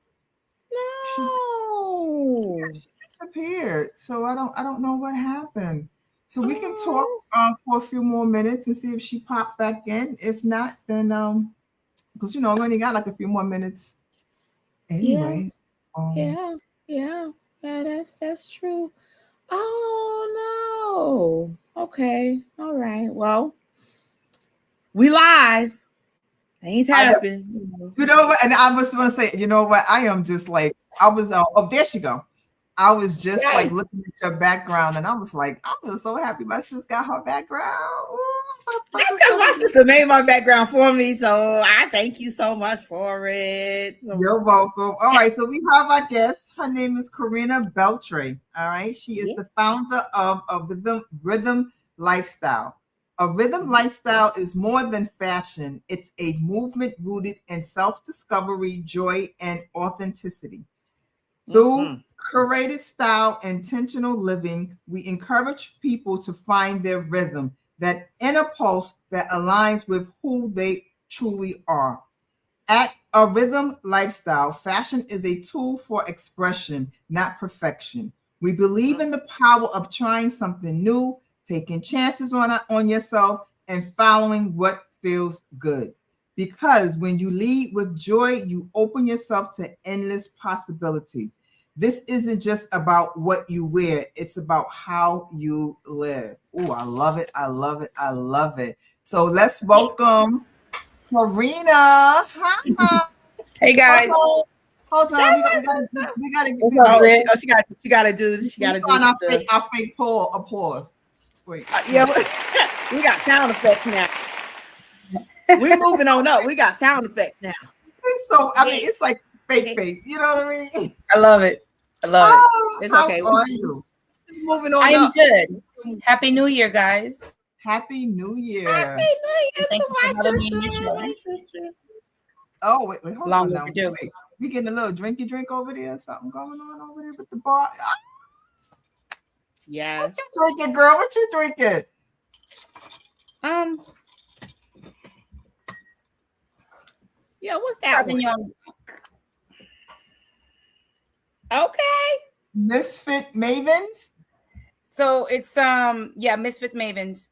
S4: No.
S3: She disappeared. So I don't know what happened. So we can talk for a few more minutes and see if she popped back in. If not, then because we only got like a few more minutes anyways.
S4: Yeah, that's true. Oh no. Okay. All right. Well, we live. Things happen.
S3: You know what? And I was going to say, you know what? I am just like, I was there she go. I was just like looking at your background, and I was like, I was so happy my sister got her background.
S4: That's because my sister made my background for me, so I thank you so much for it.
S3: You're welcome. All right, so we have our guest. Her name is Karina Beltre. All right, she is the founder of a Rhythm Lifestyle. A rhythm lifestyle is more than fashion. It's a movement rooted in self-discovery, joy, and authenticity. Through curated style, intentional living, we encourage people to find their rhythm, that inner pulse that aligns with who they truly are. At A Rhythm Lifestyle, fashion is a tool for expression, not perfection. We believe in the power of trying something new, taking chances on yourself, and following what feels good. Because when you lead with joy, you open yourself to endless possibilities. This isn't just about what you wear. It's about how you live. Oh, I love it. I love it. I love it. So let's welcome Karina.
S9: Hey guys.
S3: Hold on. We gotta
S4: she gotta do
S3: our fake applause. Wait.
S4: Yeah, we got sound effects now. We're moving on up. We got sound effects now.
S3: It's like fake. You know what I mean?
S9: I love it.
S4: It's okay.
S3: How are you?
S4: Moving on.
S9: I am good. Happy New Year, guys.
S3: Happy New Year.
S4: Happy New Year
S9: Thank
S4: to
S9: you for having me on
S4: my
S9: your
S4: sister.
S3: Oh, wait, hold
S9: Long
S3: on now.
S9: overdue.
S3: Wait. We getting a little drinky drink over there. Something going on over there with the bar.
S4: Yes.
S3: What you drinking, girl? What you drinking?
S4: Yeah, what's that one? Okay.
S3: Misfit Mavens.
S9: So it's Misfit Mavens,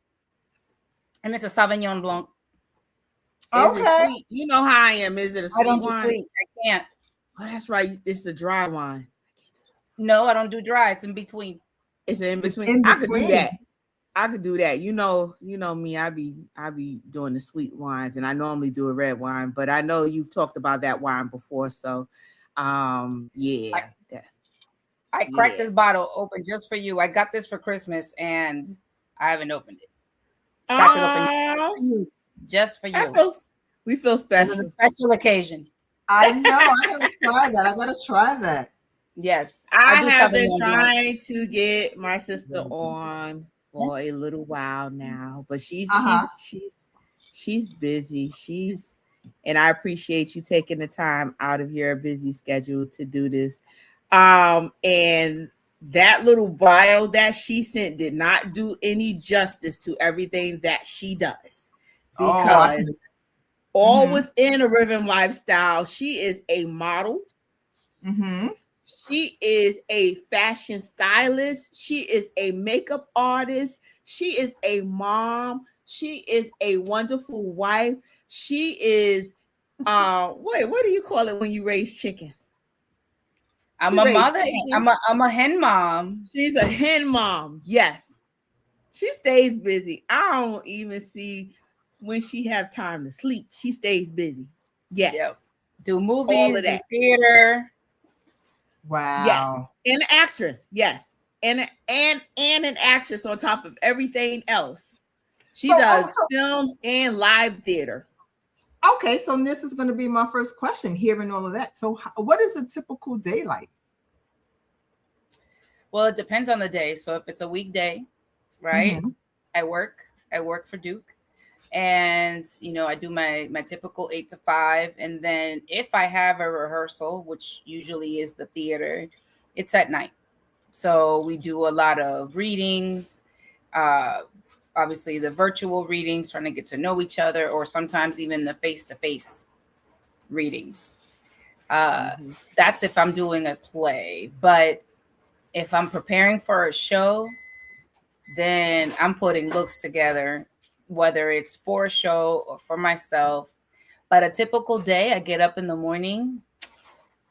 S9: and it's a Sauvignon Blanc.
S4: Is it sweet? You know how I am. Is it a sweet
S9: I don't
S4: wine?
S9: do sweet. I can't.
S4: Oh, that's right. It's a dry wine.
S9: No, I don't do dry. It's in between.
S4: It's in between. I could do that. I could do that. You know me. I be doing the sweet wines, and I normally do a red wine, but I know you've talked about that wine before, so yeah.
S9: I cracked this bottle open just for you. I got this for Christmas, and I haven't opened it. Cracked it open just for you.
S4: We feel special.
S9: It was a special occasion.
S3: I know. I gotta try that.
S9: Yes,
S4: I have been trying to get my sister on for a little while now, but she's busy. And I appreciate you taking the time out of your busy schedule to do this. And that little bio that she sent did not do any justice to everything that she does, because all within A Rhythm Lifestyle, she is a model. She is a fashion stylist. She is a makeup artist. She is a mom. She is a wonderful wife. She is What do you call it when you raise chickens?
S9: I'm a mother. I'm a hen mom.
S4: She's a hen mom. Yes. She stays busy. I don't even see when she have time to sleep. She stays busy. Yes.
S9: Yep. Do movies, do theater.
S3: Wow.
S4: Yes. And an actress. Yes. And an actress on top of everything else. She does films and live theater.
S3: Okay, so this is going to be my first question, hearing all of that. So what is a typical day like?
S9: Well, it depends on the day. So if it's a weekday, right? Mm-hmm. I work for Duke. And, I do my typical 8 to 5. And then if I have a rehearsal, which usually is the theater, it's at night. So we do a lot of readings, obviously the virtual readings, trying to get to know each other, or sometimes even the face-to-face readings. That's if I'm doing a play. But if I'm preparing for a show, then I'm putting looks together, whether it's for a show or for myself. But a typical day, I get up in the morning,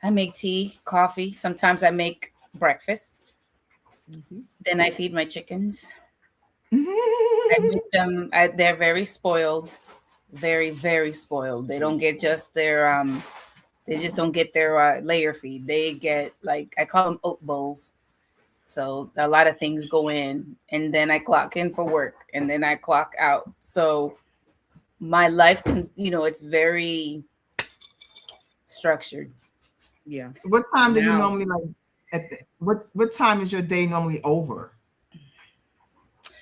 S9: I make tea, coffee. Sometimes I make breakfast. Mm-hmm. Then I feed my chickens. I make them, they're very spoiled, very, very spoiled. They don't get just their, they just don't get their layer feed. They get, like, I call them oat bowls. So a lot of things go in, and then I clock in for work, and then I clock out. So my life can, it's very structured.
S4: Yeah.
S3: What time do you normally what time is your day normally over?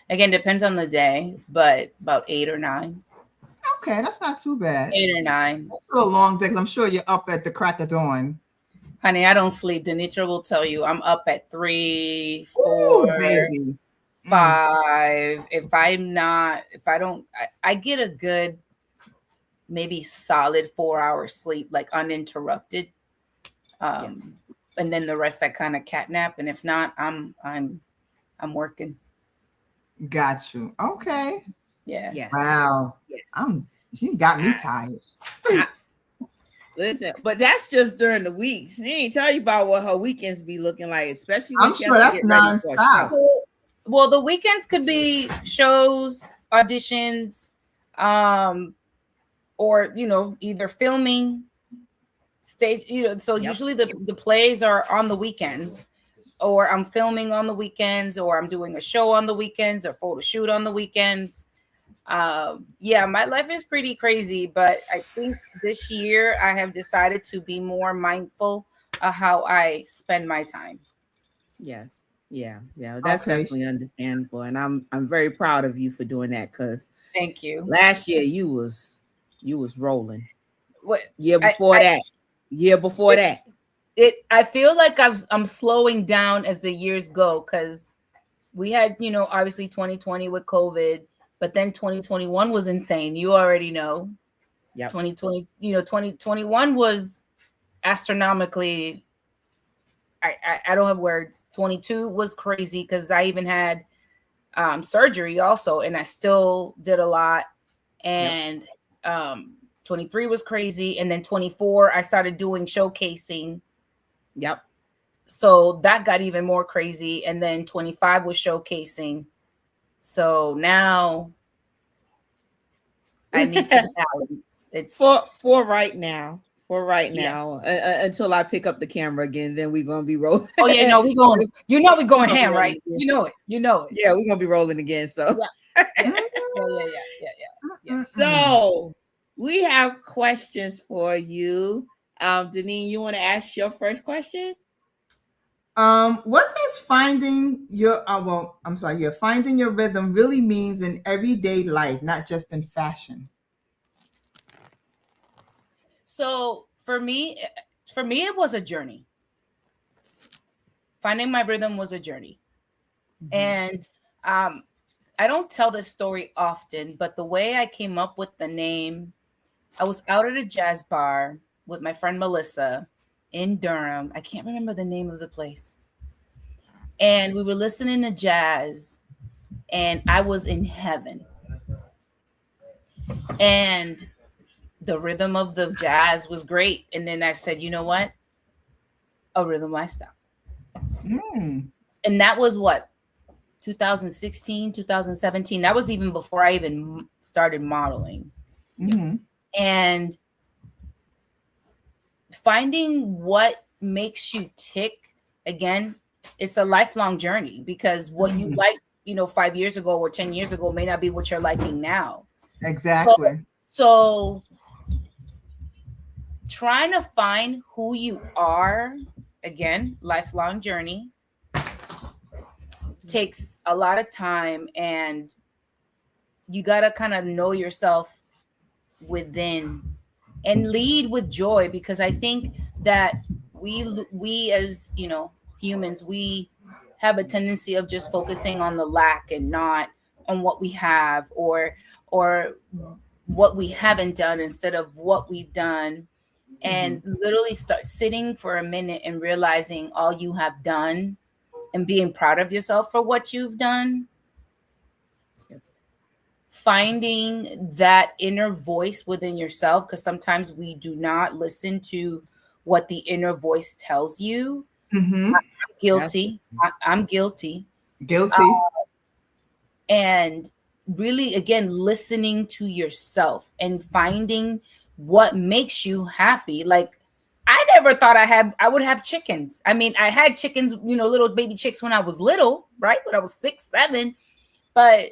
S9: Again, depends on the day, but about 8 or 9.
S3: Okay, that's not too bad.
S9: 8 or 9.
S3: That's still a long day, because I'm sure you're up at the crack of dawn.
S9: Honey, I don't sleep. Denitra will tell you I'm up at 3, 4,
S3: baby.
S9: 5. I get a good, maybe solid 4 hours sleep, like uninterrupted. And then the rest I kind of catnap. And if not, I'm working.
S3: Got you. Okay.
S9: Yeah.
S4: Yes.
S3: Wow.
S4: Yes.
S3: You got me tired.
S4: Listen, but that's just during the weeks. She ain't tell you about what her weekends be looking like, especially when
S3: I'm sure that's nonstop.
S9: Well, the weekends could be shows, auditions, or either filming, stage. So usually the plays are on the weekends, or I'm filming on the weekends, or I'm doing a show on the weekends, or photo shoot on the weekends. My life is pretty crazy, but I think this year I have decided to be more mindful of how I spend my time.
S4: Yes. Yeah. That's definitely understandable. And I'm very proud of you for doing that, because
S9: thank you.
S4: Last year you was rolling.
S9: What
S4: year before that?
S9: I feel like I'm slowing down as the years go, because we had, obviously 2020 with COVID. But then 2021 was insane. You already know. Yeah. 2021 was astronomically. I don't have words. 22 was crazy, because I even had surgery also, and I still did a lot. And 23 was crazy, and then 24 I started doing showcasing.
S4: Yep.
S9: So that got even more crazy, and then 25 was showcasing. So now I need to balance. It's
S4: for right now. Until I pick up the camera again, then we're gonna be rolling.
S9: Oh yeah, no, we're going. We're going ham, right? You know it.
S4: Yeah, we're gonna be rolling again. So
S9: yeah.
S4: So we have questions for you. Deneen, you want to ask your first question?
S3: What does finding your finding your rhythm really means in everyday life, not just in fashion?
S9: So for me, it was a journey. Finding my rhythm was a journey. Mm-hmm. And I don't tell this story often, but the way I came up with the name, I was out at a jazz bar with my friend Melissa in Durham. I can't remember the name of the place. And we were listening to jazz, and I was in heaven. And the rhythm of the jazz was great. And then I said, you know what? A rhythm lifestyle. And that was what? 2016, 2017. That was even before I even started modeling. And finding what makes you tick, again, it's a lifelong journey, because what you like, 5 years ago or 10 years ago may not be what you're liking now.
S3: Exactly.
S9: So trying to find who you are, again, lifelong journey, takes a lot of time, and you got to kind of know yourself within and lead with joy, because I think that we as humans, we have a tendency of just focusing on the lack and not on what we have or what we haven't done instead of what we've done. And literally start sitting for a minute and realizing all you have done and being proud of yourself for what you've done. Finding that inner voice within yourself, because sometimes we do not listen to what the inner voice tells you. I'm guilty. I'm guilty. And really, again, listening to yourself and finding what makes you happy. Like, I never thought I would have chickens. I mean, I had chickens, little baby chicks when I was little, right? When I was 6, 7. But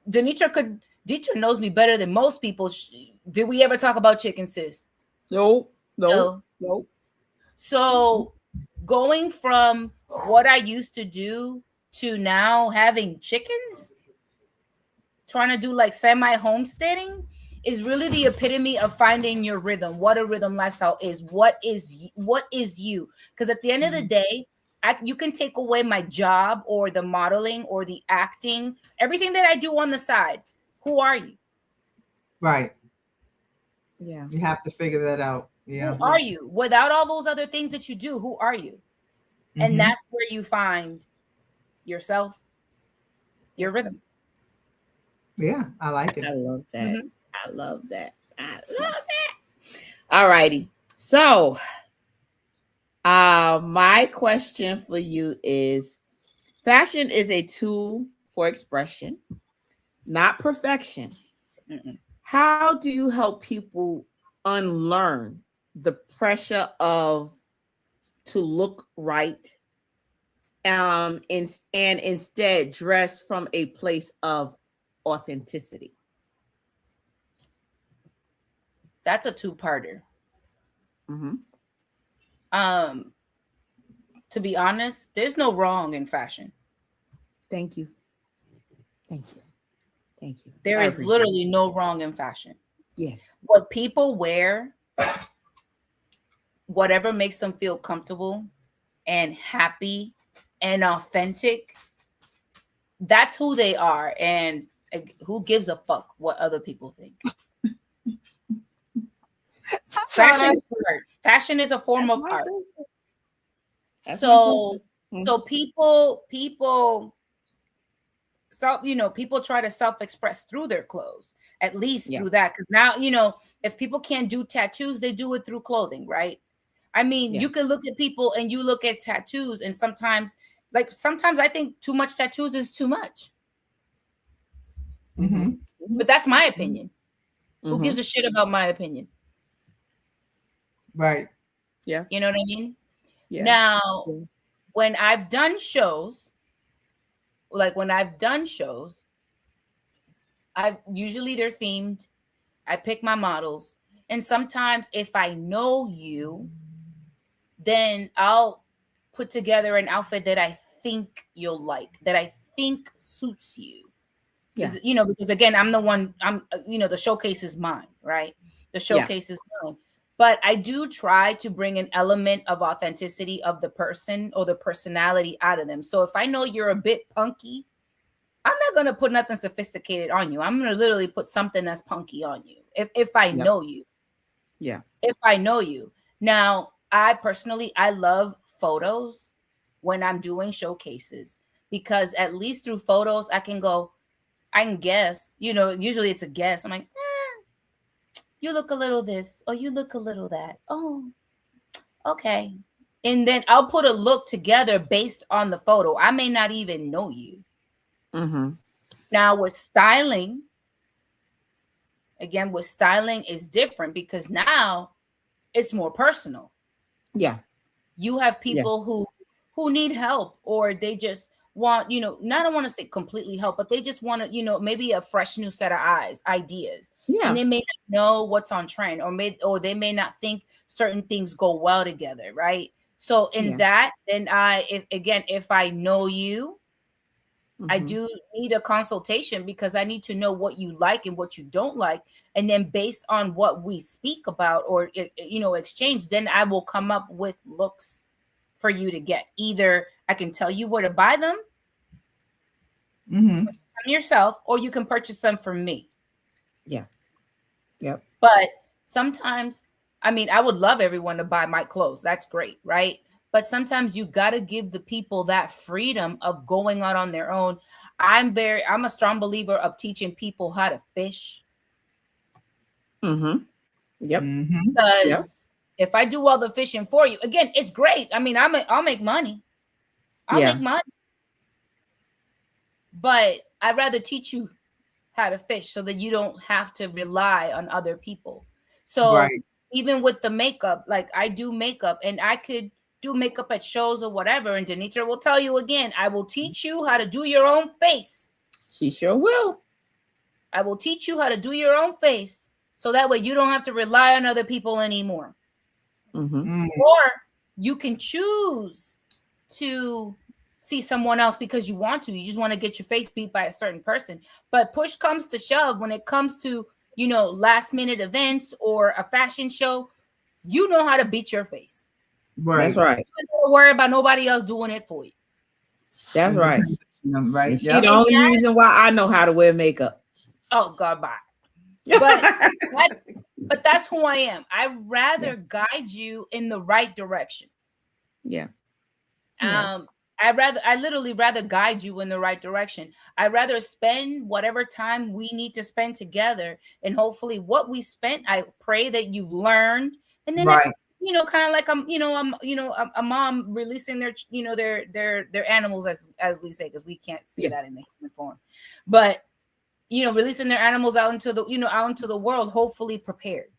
S9: Denitra knows me better than most people. Did we ever talk about chickens, sis?
S4: No.
S9: So going from what I used to do to now having chickens, trying to do like semi-homesteading, is really the epitome of finding your rhythm, what a rhythm lifestyle is, what is you. Because at the end of the day, you can take away my job or the modeling or the acting, everything that I do on the side. Who are you?
S3: Right.
S4: Yeah.
S3: You have to figure that out. Yeah.
S9: Who are you? Without all those other things that you do, who are you? And that's where you find yourself, your rhythm.
S3: Yeah, I like it.
S4: I love that. I love that. All righty. So my question for you is, fashion is a tool for expression, not perfection. How do you help people unlearn the pressure to look right and instead dress from a place of authenticity?
S9: That's a two-parter. To be honest, there's no wrong in fashion.
S4: Thank you.
S9: There is literally no wrong in fashion.
S4: Yes.
S9: What people wear, whatever makes them feel comfortable and happy and authentic, that's who they are. And who gives a fuck what other people think? Fashion is a form of art. So people people try to self-express through their clothes, at least through that. Because now, if people can't do tattoos, they do it through clothing, right? I mean, you can look at people and you look at tattoos, and sometimes I think too much tattoos is too much. But that's my opinion. Who gives a shit about my opinion?
S3: Right.
S4: Yeah.
S9: You know what I mean?
S4: Yeah.
S9: Now, when I've done shows, usually they're themed. I pick my models. And sometimes if I know you, then I'll put together an outfit that I think you'll like, that I think suits you. Yeah. Because again, I'm the one, the showcase is mine, right? The showcase is mine. But I do try to bring an element of authenticity of the person or the personality out of them. So if I know you're a bit punky, I'm not going to put nothing sophisticated on you. I'm going to literally put something that's punky on you. If I know you.
S4: Yeah.
S9: If I know you. Now, I love photos when I'm doing showcases, because at least through photos, I can guess, usually it's a guess. I'm like, you look a little this, or you look a little that. Oh, okay. And then I'll put a look together based on the photo. I may not even know you.
S4: Mm-hmm.
S9: Now with styling, again, with styling is different because now it's more personal.
S4: Yeah.
S9: You have people who need help, or they just want, I don't want to say completely help, but they just want to, maybe a fresh new set of ideas.
S4: Yeah.
S9: And they may not know what's on trend, or they may not think certain things go well together, right? So in that, then if I know you, I do need a consultation because I need to know what you like and what you don't like. And then based on what we speak about or, exchange, then I will come up with looks for you to get. Either I can tell you where to buy them from yourself, or you can purchase them from me.
S4: Yeah. Yep.
S9: But sometimes, I would love everyone to buy my clothes. That's great, right? But sometimes you got to give the people that freedom of going out on their own. I'm a strong believer of teaching people how to fish.
S4: Mm-hmm. Yep.
S9: Because if I do all the fishing for you, again, it's great. I'll make money. I'll make money. But I'd rather teach you how to fish so that you don't have to rely on other people. So even with the makeup, like I do makeup, and I could do makeup at shows or whatever. And Denitra will tell you again, I will teach you how to do your own face.
S4: She sure will.
S9: I will teach you how to do your own face. So that way you don't have to rely on other people anymore. Or you can choose to see someone else because you want to. You just want to get your face beat by a certain person. But push comes to shove when it comes to, last minute events or a fashion show, you know how to beat your face.
S3: Right.
S4: That's right.
S9: You don't worry about nobody else doing it for you.
S4: That's right.
S3: Right.
S4: She's the only reason why I know how to wear makeup.
S9: Oh God, bye. But that's who I am. I rather guide you in the right direction.
S4: Yeah.
S9: I literally rather guide you in the right direction. I'd rather spend whatever time we need to spend together, and hopefully what we spent, I pray that you've learned. And then kind of like a mom releasing their animals, as we say, because we can't say that in the human form, but releasing their animals out into the world, hopefully prepared.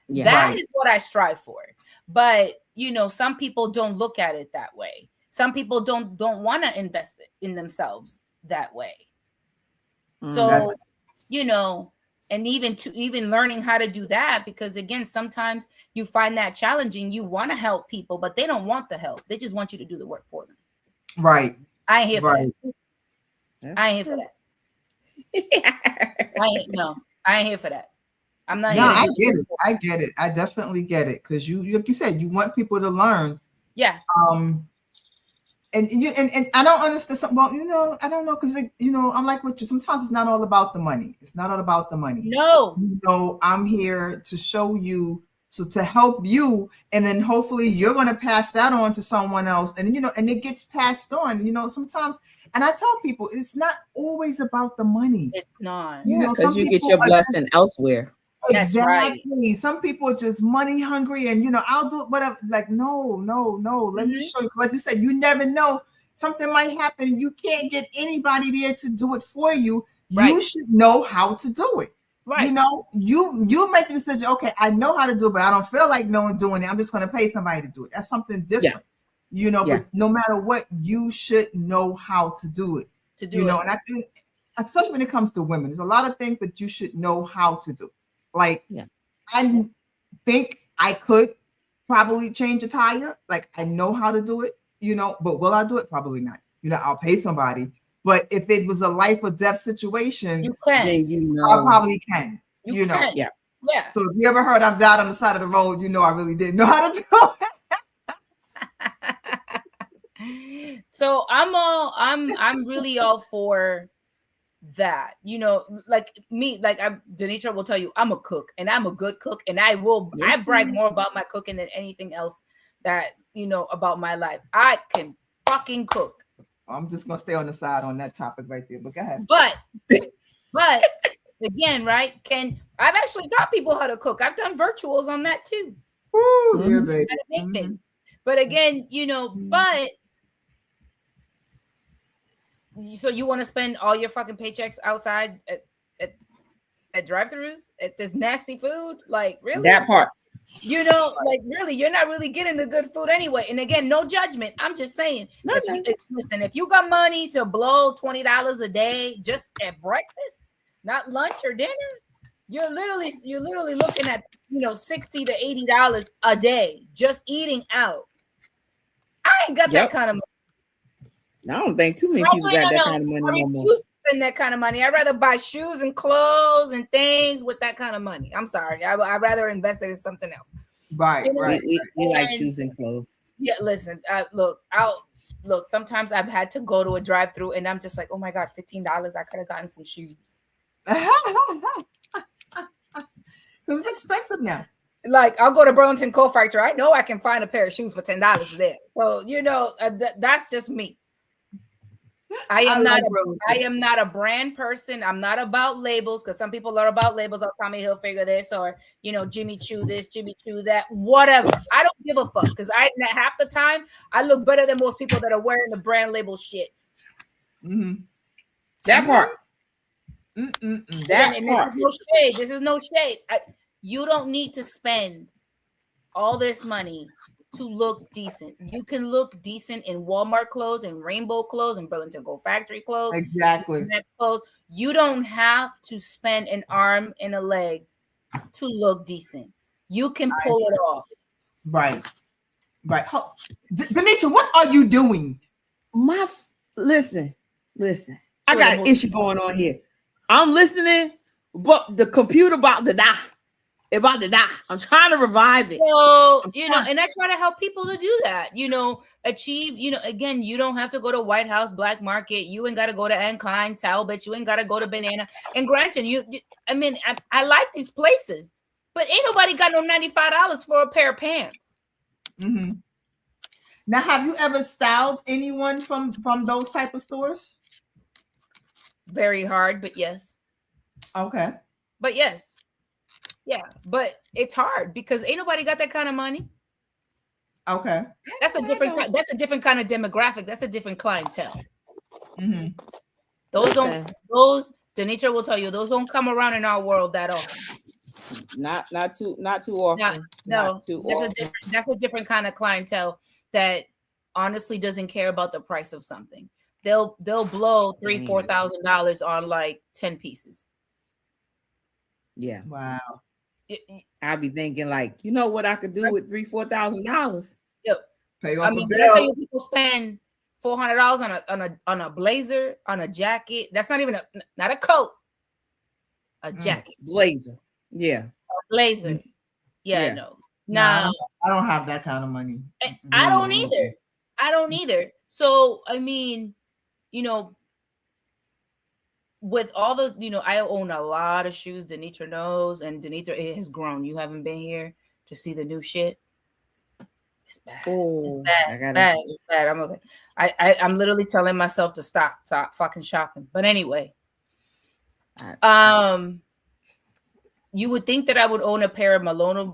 S9: That is what I strive for. But some people don't look at it that way. Some people don't want to invest in themselves that way. So and even learning how to do that, because again, sometimes you find that challenging. You want to help people, but they don't want the help. They just want you to do the work for them.
S3: Right.
S9: I ain't here for that. I ain't here for that. I ain't here for that. I'm not.
S3: No, I get it. I get it. I definitely get it. Because you, like you said, you want people to learn.
S9: Yeah.
S3: And I don't understand. Well, I don't know, because I'm like with you. Sometimes it's not all about the money. It's not all about the money.
S9: No.
S3: I'm here to show you, so to help you, and then hopefully you're going to pass that on to someone else, and and it gets passed on. Sometimes, and I tell people, it's not always about the money.
S9: It's not.
S4: Because you get your blessing elsewhere.
S3: Exactly. Right. Some people are just money hungry, and I'll do whatever. Like, no. Let me show you. Like you said, you never know. Something might happen. You can't get anybody there to do it for you. Right. You should know how to do it. Right. You make the decision. Okay, I know how to do it, but I don't feel like doing it. I'm just going to pay somebody to do it. That's something different. Yeah. But no matter what, you should know how to do it. And I think, especially when it comes to women, there's a lot of things that you should know how to do. Like, I think I could probably change a tire. Like, I know how to do it, but will I do it? Probably not. I'll pay somebody. But if it was a life or death situation,
S9: you can.
S3: I probably can. You can.
S9: Yeah.
S3: So if you ever heard I'm died on the side of the road, I really didn't know how to do
S9: it. So I'm really all for that, like me, Denitra will tell you, I'm a cook, and I'm a good cook, and I brag more about my cooking than anything else that about my life. I can fucking cook.
S3: I'm just gonna stay on the side on that topic right there, but go ahead.
S9: But again, right? I've actually taught people how to cook. I've done virtuals on that too.
S3: Ooh, yeah, baby.
S9: How to make things. But again, but so you want to spend all your fucking paychecks outside at drive-thrus at this nasty food? Like, really?
S4: That part.
S9: Like, really, you're not really getting the good food anyway. And again, no judgment. I'm just saying, listen, if you got money to blow $20 a day just at breakfast, not lunch or dinner, you're literally looking at $60 to $80 a day just eating out. I ain't got that kind of money.
S4: I don't think too many people got that kind of money no more.
S9: You spend that kind of money. I'd rather buy shoes and clothes and things with that kind of money. I'm sorry. I'd rather invest it in something else.
S3: Right.
S4: We like shoes and clothes.
S9: Yeah, listen. Look. Sometimes I've had to go to a drive-thru and I'm just like, oh my god, $15. I could have gotten some shoes.
S3: Because it's expensive now.
S9: Like, I'll go to Burlington Coat Factory. I know I can find a pair of shoes for $10 there. So that's just me. I am not a brand person. I'm not about labels, because some people are about labels. Oh, Tommy Hilfiger this, or Jimmy Choo this, Jimmy Choo that, whatever. I don't give a fuck, because half the time I look better than most people that are wearing the brand label shit.
S3: Mm-hmm.
S4: That part.
S9: That part. This is no shade. You don't need to spend all this money to look decent. You can look decent in Walmart clothes and Rainbow clothes and Burlington Coat Factory clothes.
S3: Exactly.
S9: Next clothes. You don't have to spend an arm and a leg to look decent. You can pull it off.
S3: Right. Denitra, what are you doing?
S4: Listen. I got an issue going on here. I'm listening, but the computer about to die. I'm trying to revive it.
S9: So, and I try to help people to do that, achieve, again, you don't have to go to White House Black Market. You ain't got to go to Anne Klein, Talbot. You ain't got to go to Banana. And granted, I like these places, but ain't nobody got no $95 for a pair of pants.
S3: Mm-hmm. Now, have you ever styled anyone from those type of stores?
S9: Very hard, but yes.
S3: Okay.
S9: But yes. Yeah, but it's hard because ain't nobody got that kind of money.
S3: Okay.
S9: That's a different kind of demographic. That's a different clientele.
S3: Mm-hmm.
S9: Those Denitra will tell you, those don't come around in our world that often.
S4: Not too often.
S9: That's a different kind of clientele that honestly doesn't care about the price of something. They'll blow $3,000-$4,000 on like 10 pieces.
S4: Yeah.
S3: Wow.
S4: I'd be thinking like, what I could do with $3,000-$4,000.
S9: Yep.
S3: Pay off a bill.
S9: That's how people spend $400 on a blazer, on a jacket. That's not even not a coat, a jacket.
S4: Blazer. Yeah.
S9: A blazer. Yeah. No.
S3: I don't have that kind of money.
S9: I don't either. So with all the, I own a lot of shoes. Denitra knows, and Denitra, it has grown. You haven't been here to see the new shit. It's bad. It's bad. It's bad. I'm okay. I'm literally telling myself to stop fucking shopping. But anyway, you would think that I would own a pair of Manolo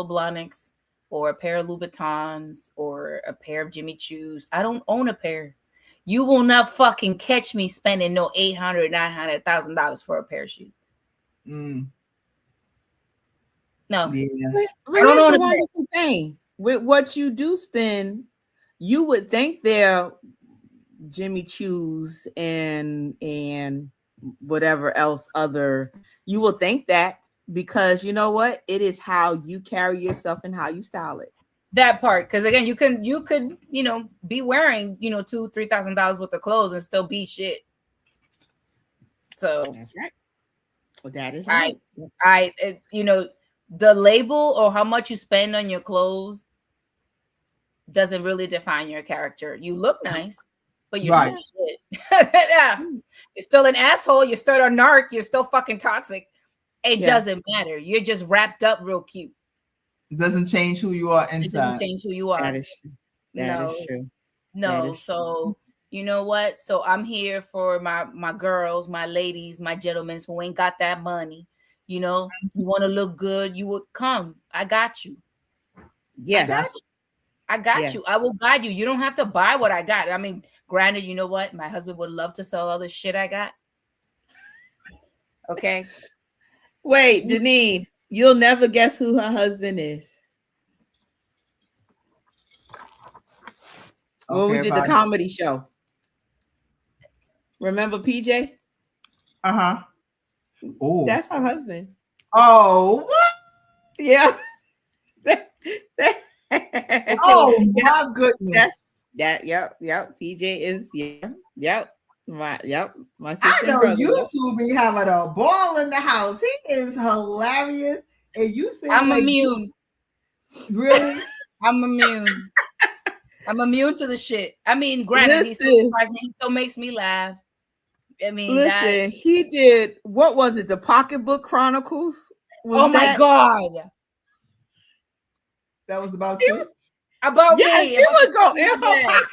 S9: Blahniks or a pair of Louboutins or a pair of Jimmy Choos. I don't own a pair. You will not fucking catch me spending no $800,000, $900,000 for a pair of shoes.
S3: Mm.
S9: No.
S3: Yeah.
S4: I don't know the wonderful thing. With what you do spend, you would think they're Jimmy Choos and whatever else other. You will think that because you know what? It is how you carry yourself and how you style it.
S9: That part, because again, you could, be wearing, $2,000-$3,000 worth of clothes and still be shit. So
S4: that's right. Well, that is right.
S9: The label or how much you spend on your clothes doesn't really define your character. You look nice, but you're still shit. Yeah. You're still an asshole. You're still a narc. You're still fucking toxic. It doesn't matter. You're just wrapped up real cute.
S3: It doesn't change who you are inside.
S9: It doesn't change who you are.
S4: That is true. That is true.
S9: No. So you know what? So I'm here for my girls, my ladies, my gentlemen who ain't got that money. you know, you want to look good, you would come. I got you.
S4: Yes.
S9: I got you. I will guide you. You don't have to buy what I got. I mean, granted, you know what? My husband would love to sell all the shit I got. Okay.
S4: Wait, Deneen, you'll never guess who her husband is. When we did the comedy show. Remember PJ?
S3: Uh-huh.
S4: Oh, that's her husband.
S3: Oh, what?
S4: Yeah.
S3: Oh my goodness.
S4: Yep. PJ is my sister.
S3: I know YouTube be having a ball in the house. He is hilarious. And you say
S9: I'm immune.
S3: Really?
S9: I'm immune. I'm immune to the shit. I mean, granted, he still makes me laugh. I mean,
S4: listen, he did, what was it? The Pocketbook Chronicles?
S9: My God.
S3: That was about you?
S9: About me.
S4: It was going.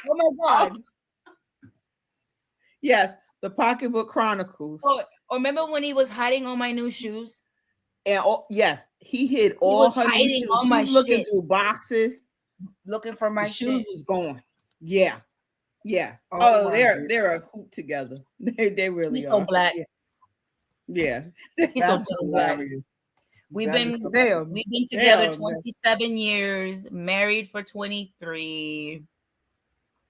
S9: Oh my God.
S4: Yes, the Pocketbook Chronicles.
S9: Or remember when he was hiding all my new shoes?
S4: And yes, he hid all her new shoes.
S9: All my
S4: looking
S9: shit.
S4: through boxes,
S9: looking for my
S4: shoes was going. Yeah. They're a hoop together. They really
S9: He's
S4: are.
S9: so black.
S4: Yeah.
S9: He's so black. We've been together 27 years, married for 23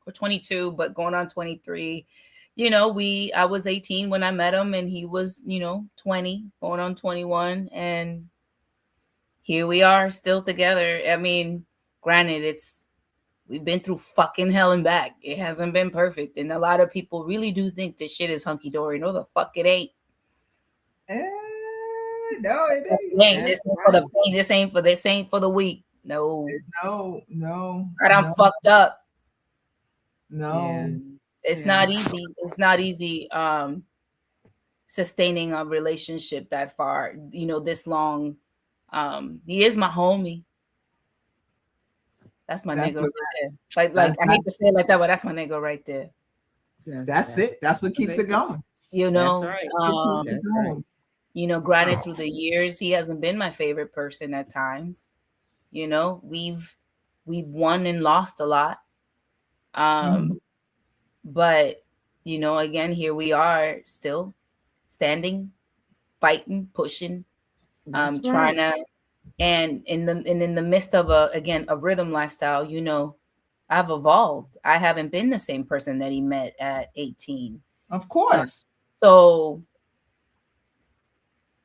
S9: or 22, but going on 23. You know, I was 18 when I met him, and he was, 20, going on 21, and here we are still together. I mean, granted, we've been through fucking hell and back. It hasn't been perfect, and a lot of people really do think this shit is hunky dory. No, the fuck it ain't.
S3: No, it ain't.
S9: This ain't for the weak. No.
S3: I
S9: done fucked up.
S3: No.
S9: It's not easy. It's not easy sustaining a relationship that far, this long. He is my homie. That's my nigga right there. I hate to say it like that, but that's my nigga right there.
S3: That's it. That's what keeps it going.
S9: That's
S3: right.
S9: Granted, through the years, he hasn't been my favorite person at times. We've won and lost a lot. But, again, here we are still standing, fighting, pushing, trying to, and in the midst of a rhythm lifestyle, I've evolved. I haven't been the same person that he met at 18.
S3: Of course.
S9: So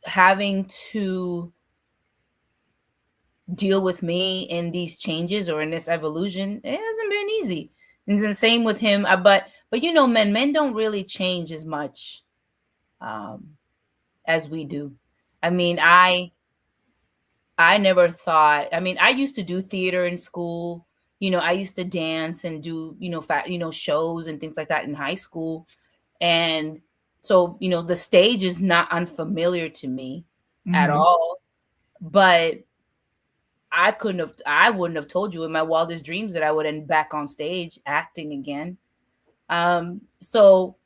S9: having to deal with me in these changes or in this evolution, it hasn't been easy. And the same with him. But men don't really change as much as we do. I mean, I never thought, I used to do theater in school. I used to dance and do, shows and things like that in high school. And so, the stage is not unfamiliar to me at all. But I wouldn't have told you in my wildest dreams that I would end back on stage acting again. So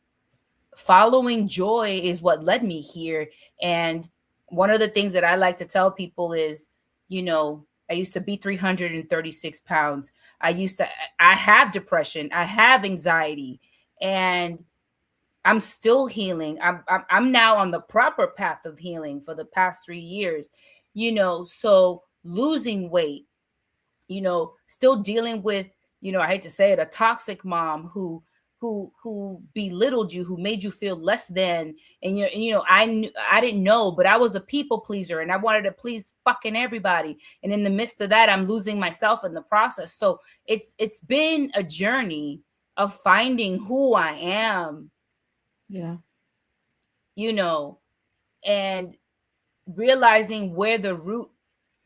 S9: following joy is what led me here. And one of the things that I like to tell people is, I used to be 336 pounds. I have depression. I have anxiety, and I'm still healing. I'm now on the proper path of healing for the past 3 years, so losing weight, still dealing with, I hate to say it, a toxic mom who belittled you, who made you feel less than, and I didn't know, but I was a people pleaser and I wanted to please fucking everybody. And in the midst of that, I'm losing myself in the process. So it's been a journey of finding who I am.
S4: Yeah.
S9: And realizing where the root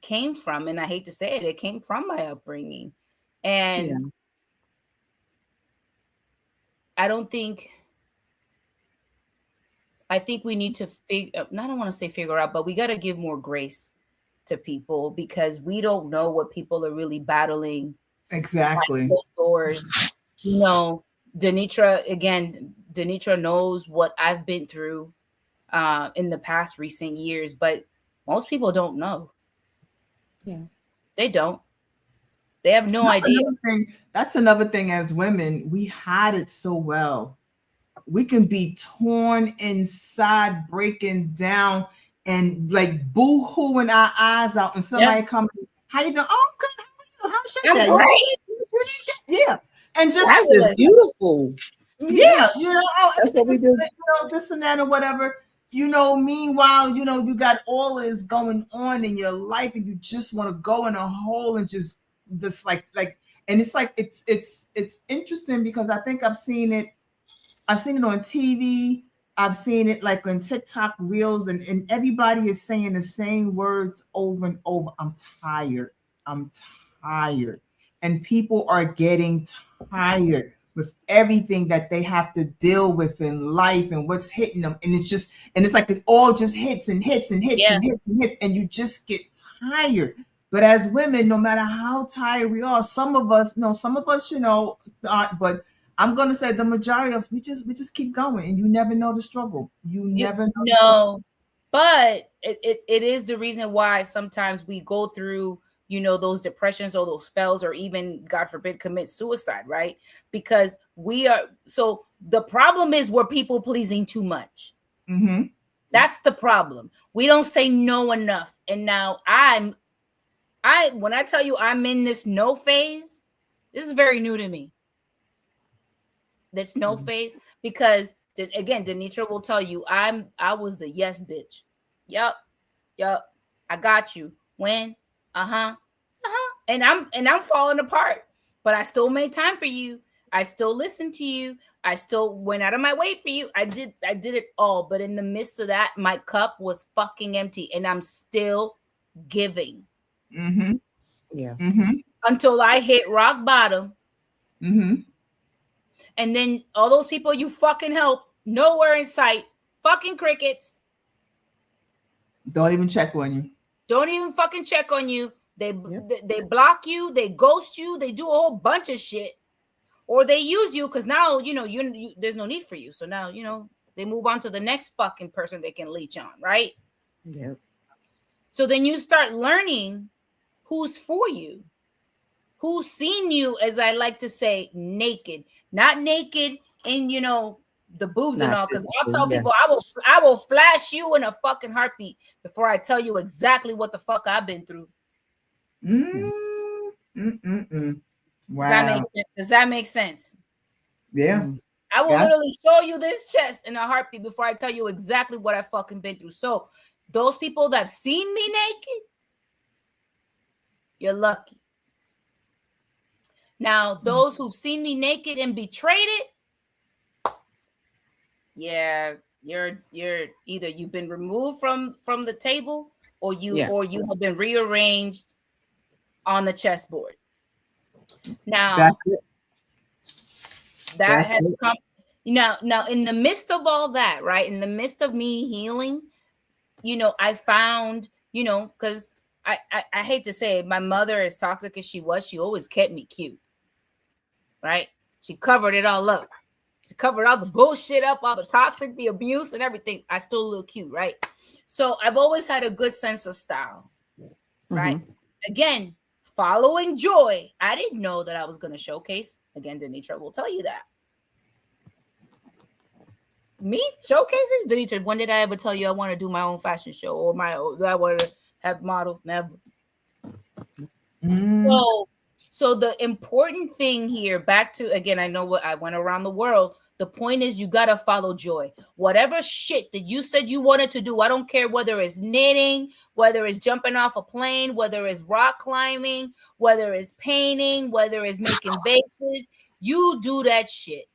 S9: came from. And I hate to say it came from my upbringing. And I think we need to I don't want to say figure out, but we got to give more grace to people because we don't know what people are really battling.
S3: Exactly.
S9: Doors. Denitra knows what I've been through in the past recent years, but Most people don't know.
S4: Yeah.
S9: They don't. They have no idea.
S3: That's another thing as women, we hide it so well. We can be torn inside, breaking down, and like boo-hooing our eyes out, and somebody comes, how you doing? Oh, I'm good. How are you? How's your day?
S4: Right.
S3: Yeah. And just
S4: that was beautiful.
S3: Yeah, you know,
S4: that's what we do.
S3: You know, this and that or whatever. You know, meanwhile, you know, you got all this going on in your life, and you just want to go in a hole and just like, and it's like it's interesting because I think I've seen it on TV. I've seen it like on TikTok reels, and everybody is saying the same words over and over. I'm tired. And people are getting tired with everything that they have to deal with in life and what's hitting them. And it's like it all just hits and hits and hits and hits and hits, and you just get tired. But as women, no matter how tired we are, some of us, you know, aren't, but I'm gonna say the majority of us, we just keep going, and you never know the struggle. You never know.
S9: No, but it is the reason why sometimes we go through, you know, those depressions or those spells, or even, God forbid, commit suicide, right? Because so the problem is we're people pleasing too much.
S3: Mm-hmm.
S9: That's the problem. We don't say no enough. And now when I tell you I'm in this no phase, this is very new to me. This no phase, because again, Denitra will tell you I was the yes bitch. Yup. I got you. When? And I'm falling apart, but I still made time for you. I still listened to you. I still went out of my way for you. I did it all. But in the midst of that, my cup was fucking empty, and I'm still giving.
S3: Mm-hmm.
S4: Yeah.
S3: Mm-hmm.
S9: Until I hit rock bottom.
S3: Mm-hmm.
S9: And then all those people you fucking help, nowhere in sight. Fucking crickets.
S3: Don't even check on you.
S9: Don't even fucking check on you. They block you. They ghost you. They do a whole bunch of shit. Or they use you because now, you know, you there's no need for you. So now, you know, they move on to the next fucking person they can leech on, right?
S4: Yeah.
S9: So then you start learning who's for you. Who's seen you, as I like to say, naked. Not naked in, you know, the boobs and all, because I'll tell people I will flash you in a fucking heartbeat before I tell you exactly what the fuck I've been through.
S3: Wow.
S9: Does that make sense?
S3: Yeah.
S9: I will literally show you this chest in a heartbeat before I tell you exactly what I've fucking been through. So those people that have seen me naked, you're lucky. Now, those who've seen me naked and betrayed it, yeah, you're either you've been removed from the table, or you have been rearranged on the chessboard. Now that has come. Now in the midst of all that, right? In the midst of me healing, you know, I found, you know, because I hate to say it, my mother, as toxic as she was, she always kept me cute. Right? She covered it all up. She covered all the bullshit up, all the toxic, the abuse, and everything. I still look cute, right? So I've always had a good sense of style, right? Mm-hmm. Again, following Joy, I didn't know that I was going to showcase. Again, Denitra will tell you that. Me showcasing? Denitra, when did I ever tell you I want to do my own fashion show, or I want to have models? Never. So the important thing here, back to, again, I know what I went around the world. The point is, you got to follow Joy. Whatever shit that you said you wanted to do, I don't care whether it's knitting, whether it's jumping off a plane, whether it's rock climbing, whether it's painting, whether it's making vases, you do that shit.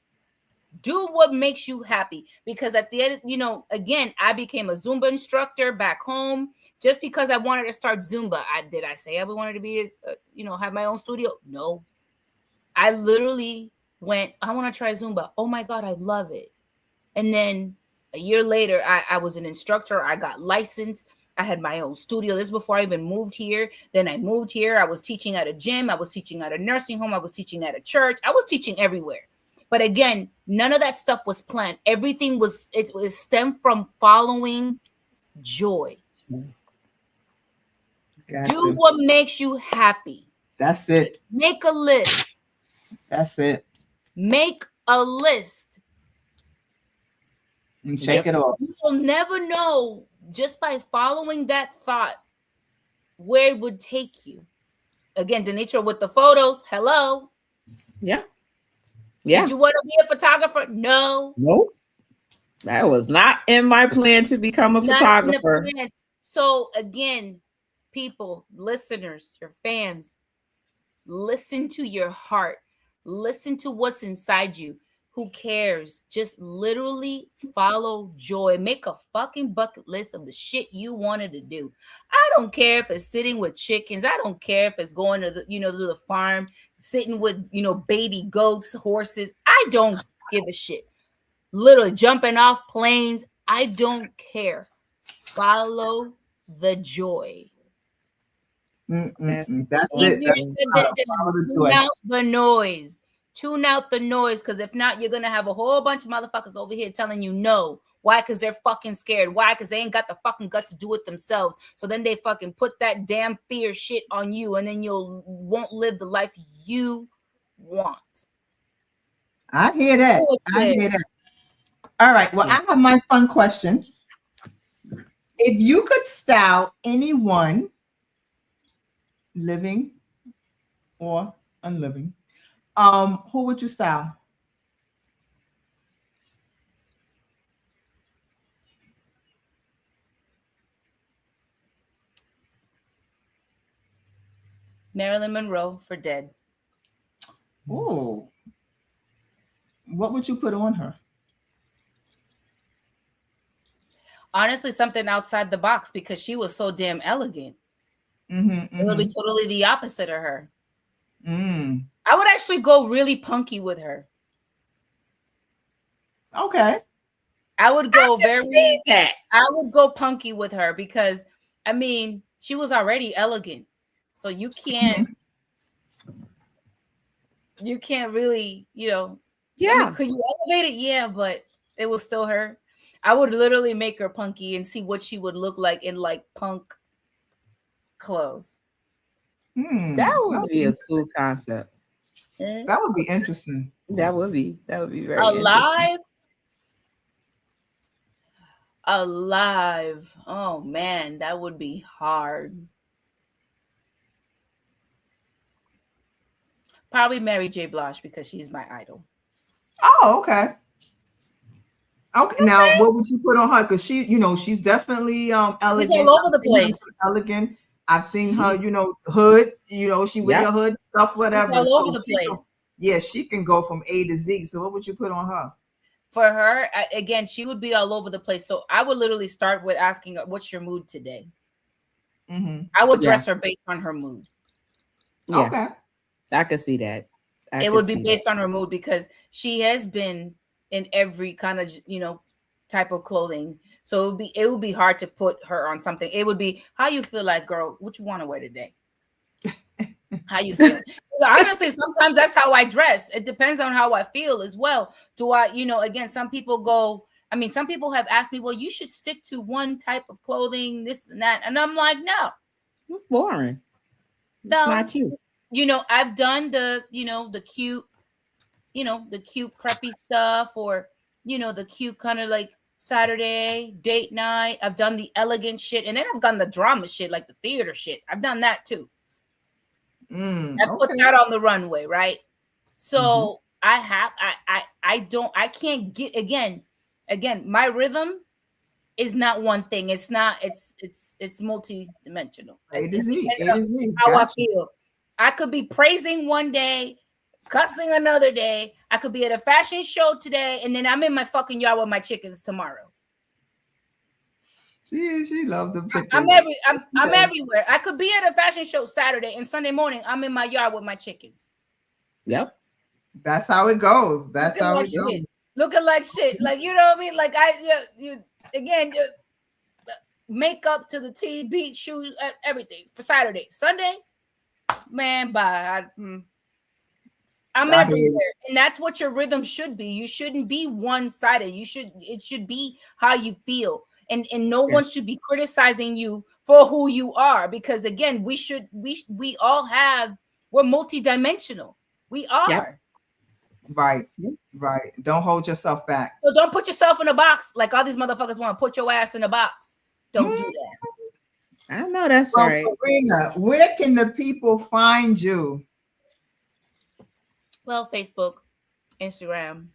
S9: Do what makes you happy. Because at the end, you know, again, I became a Zumba instructor back home just because I wanted to start Zumba. Did I say I wanted to be, have my own studio? No. I literally went, I want to try Zumba. Oh my God, I love it. And then a year later, I was an instructor. I got licensed. I had my own studio. This is before I even moved here. Then I moved here. I was teaching at a gym. I was teaching at a nursing home. I was teaching at a church. I was teaching everywhere. But again, none of that stuff was planned. Everything was stemmed from following Joy.
S3: Gotcha.
S9: Do what makes you happy.
S3: That's it.
S9: Make a list.
S3: That's it.
S9: Make a list.
S3: And check it off.
S9: You will never know just by following that thought where it would take you. Again, Denitra with the photos. Hello.
S4: Yeah. Yeah.
S9: Did you want to be a photographer? No.
S4: Nope. That was not in my plan to become a photographer.
S9: So again, people, listeners, your fans, listen to your heart. Listen to what's inside you. Who cares? Just literally follow joy. Make a fucking bucket list of the shit you wanted to do. I don't care if it's sitting with chickens. I don't care if it's going to the, to the farm, sitting with, baby goats, horses. I don't give a shit. Literally jumping off planes. I don't care. Follow the joy.
S3: That's it.
S9: Tune out the noise. Tune out the noise, because if not, you're gonna have a whole bunch of motherfuckers over here telling you no. Why? Because they're fucking scared. Why? Because they ain't got the fucking guts to do it themselves. So then they fucking put that damn fear shit on you, and then you won't live the life you want.
S3: I hear that. I hear that. All right. Well, I have my fun question. If you could style anyone, living or unliving, who would you style?
S9: Marilyn Monroe for dead.
S3: Oh, what would you put on her?
S9: Honestly, something outside the box, because she was so damn elegant.
S3: Mm-hmm,
S9: It would be totally the opposite of her.
S3: Mm.
S9: I would actually go really punky with her.
S3: Okay.
S9: I would go
S4: I
S9: would go punky with her, because I mean, she was already elegant. So you can't really,
S4: Yeah.
S9: I mean, could you elevate it? Yeah, but it was still her. I would literally make her punky and see what she would look like in like punk clothes.
S4: That would be a cool concept.
S3: That would be interesting.
S4: That would be very
S9: Alive. Oh man, that would be hard. Probably Mary J. Blige, because she's my idol.
S3: Oh, okay. Okay. Now, what would you put on her? Because she, she's definitely elegant.
S9: She's all over the place.
S3: Elegant. I've seen her, hood. She with her hood stuff, whatever.
S9: She's all over the place.
S3: She can go from A to Z. So, what would you put on her?
S9: For her, again, she would be all over the place. So I would literally start with asking her, "What's your mood today?"
S3: Mm-hmm.
S9: I would dress her based on her mood.
S4: Yeah.
S3: Okay.
S4: I could see that.
S9: It would be based on her mood, because she has been in every kind of, type of clothing. So it would be hard to put her on something. It would be, how you feel like, girl, what you want to wear today? How you feel? Honestly, sometimes that's how I dress. It depends on how I feel as well. Do I, again, some people have asked me, well, you should stick to one type of clothing, this and that. And I'm like, no.
S4: It's boring.
S9: No.
S4: It's not you.
S9: I've done the cute, the cute preppy stuff, or, the cute kind of like Saturday date night. I've done the elegant shit, and then I've done the drama shit, like the theater shit. I've done that too. I put that on the runway, right? So I can't get, again, my rhythm is not one thing. It's not, it's multi-dimensional.
S3: A to Z.
S9: How I feel. I could be praising one day, cussing another day. I could be at a fashion show today, and then I'm in my fucking yard with my chickens tomorrow.
S3: She loved them chickens.
S9: I'm everywhere. I could be at a fashion show Saturday, and Sunday morning I'm in my yard with my chickens.
S4: Yep.
S3: That's how it goes. That's how it goes.
S9: Looking like shit. Like, you know what I mean? Like, you makeup to the T, beat, shoes, everything for Saturday. Sunday, man, bye. I'm everywhere, and that's what your rhythm should be. You shouldn't be one-sided. It should be how you feel, and no one should be criticizing you for who you are, because again, we all we're multidimensional. We are.
S3: Yep. Right. Don't hold yourself back.
S9: So don't put yourself in a box like all these motherfuckers want to put your ass in a box. Don't do that.
S4: I know that's
S3: so,
S4: right.
S3: Karina, where can the people find you?
S9: Well, Facebook, Instagram.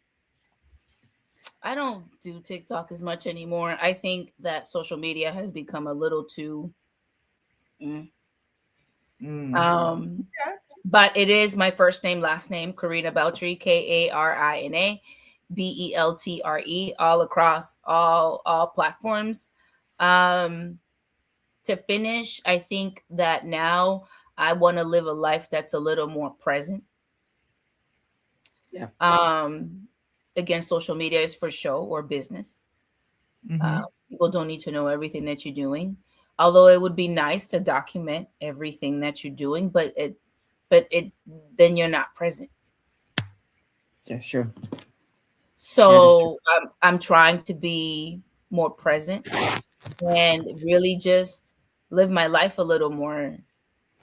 S9: I don't do TikTok as much anymore. I think that social media has become a little too but it is my first name, last name, Karina Beltre, Karina Beltre, all across all platforms. To finish, I think that now I want to live a life that's a little more present.
S4: Yeah.
S9: Again, social media is for show or business. People don't need to know everything that you're doing, although it would be nice to document everything that you're doing, but then you're not present.
S4: That's true.
S9: So I'm trying to be more present and really just live my life a little more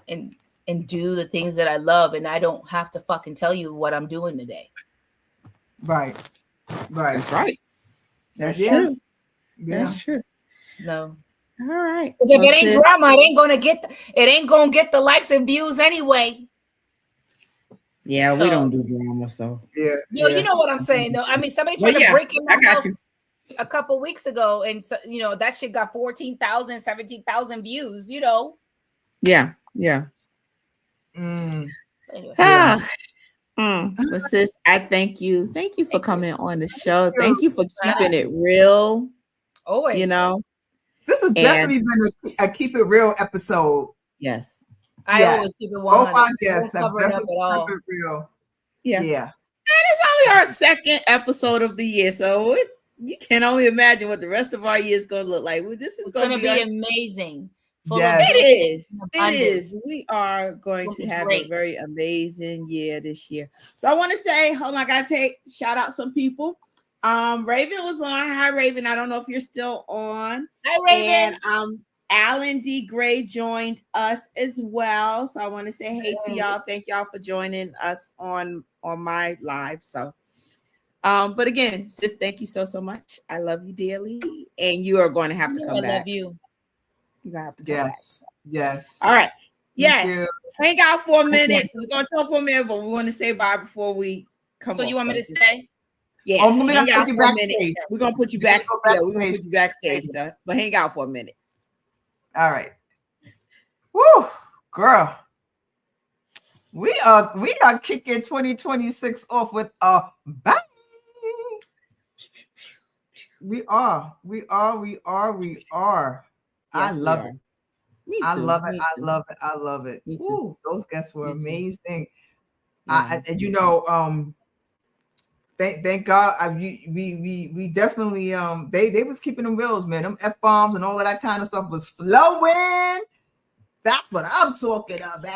S9: and do the things that I love, and I don't have to fucking tell you what I'm doing today.
S3: Right.
S4: That's right. That's
S3: Yeah.
S4: true.
S3: Yeah.
S4: That's true.
S9: No.
S4: All right.
S9: If it ain't drama, it ain't gonna get the likes and views anyway.
S4: Yeah, we don't do drama, so
S9: You know what I'm saying, though. I mean, somebody tried to break in my house a couple weeks ago, and so, that shit got 14,000, 17,000 views.
S4: Yeah.
S9: Anyway.
S4: But sis, I thank you. Thank you for coming on the show. Thank you for keeping it real.
S9: Always.
S3: This has definitely been a keep it real episode.
S4: Yes.
S9: I always keep it 100.
S3: Both our guests have
S9: Cover it up
S3: definitely
S9: at all.
S3: kept it real.
S4: Yeah.
S3: Yeah.
S4: And it's only our second episode of the year, so you can only imagine what the rest of our year is going to look like. Well, this is going to be
S9: amazing.
S4: It is. We are going to have a very amazing year this year. So I want to say, hold on, I got to shout out some people. Raven was on. Hi, Raven. I don't know if you're still on.
S9: Hi, Raven.
S4: And Alan D. Gray joined us as well. So I want to say hey to y'all. Thank y'all for joining us on my live. So but again, sis, thank you so much. I love you dearly. And you are going to have to come back.
S9: I love you.
S4: You're gonna have to come back. So.
S3: Yes.
S4: All right. Yes.
S3: You.
S4: Hang out for a minute. We're gonna talk for a minute, but we want to say bye before we come.
S9: So you want me to stay?
S4: Yeah.
S3: We're gonna put you backstage.
S4: We're gonna put you back. Yeah, we're gonna put you backstage, but hang out for a minute.
S3: All right. Woo, girl. We are kicking 2026 off with a bang. We are. I love it.
S4: Me too.
S3: I love it.
S4: Me too.
S3: Ooh, those guests were amazing.
S4: Yeah.
S3: Thank God. We definitely they was keeping them reels, man. Them F-bombs and all of that kind of stuff was flowing. That's what I'm talking about.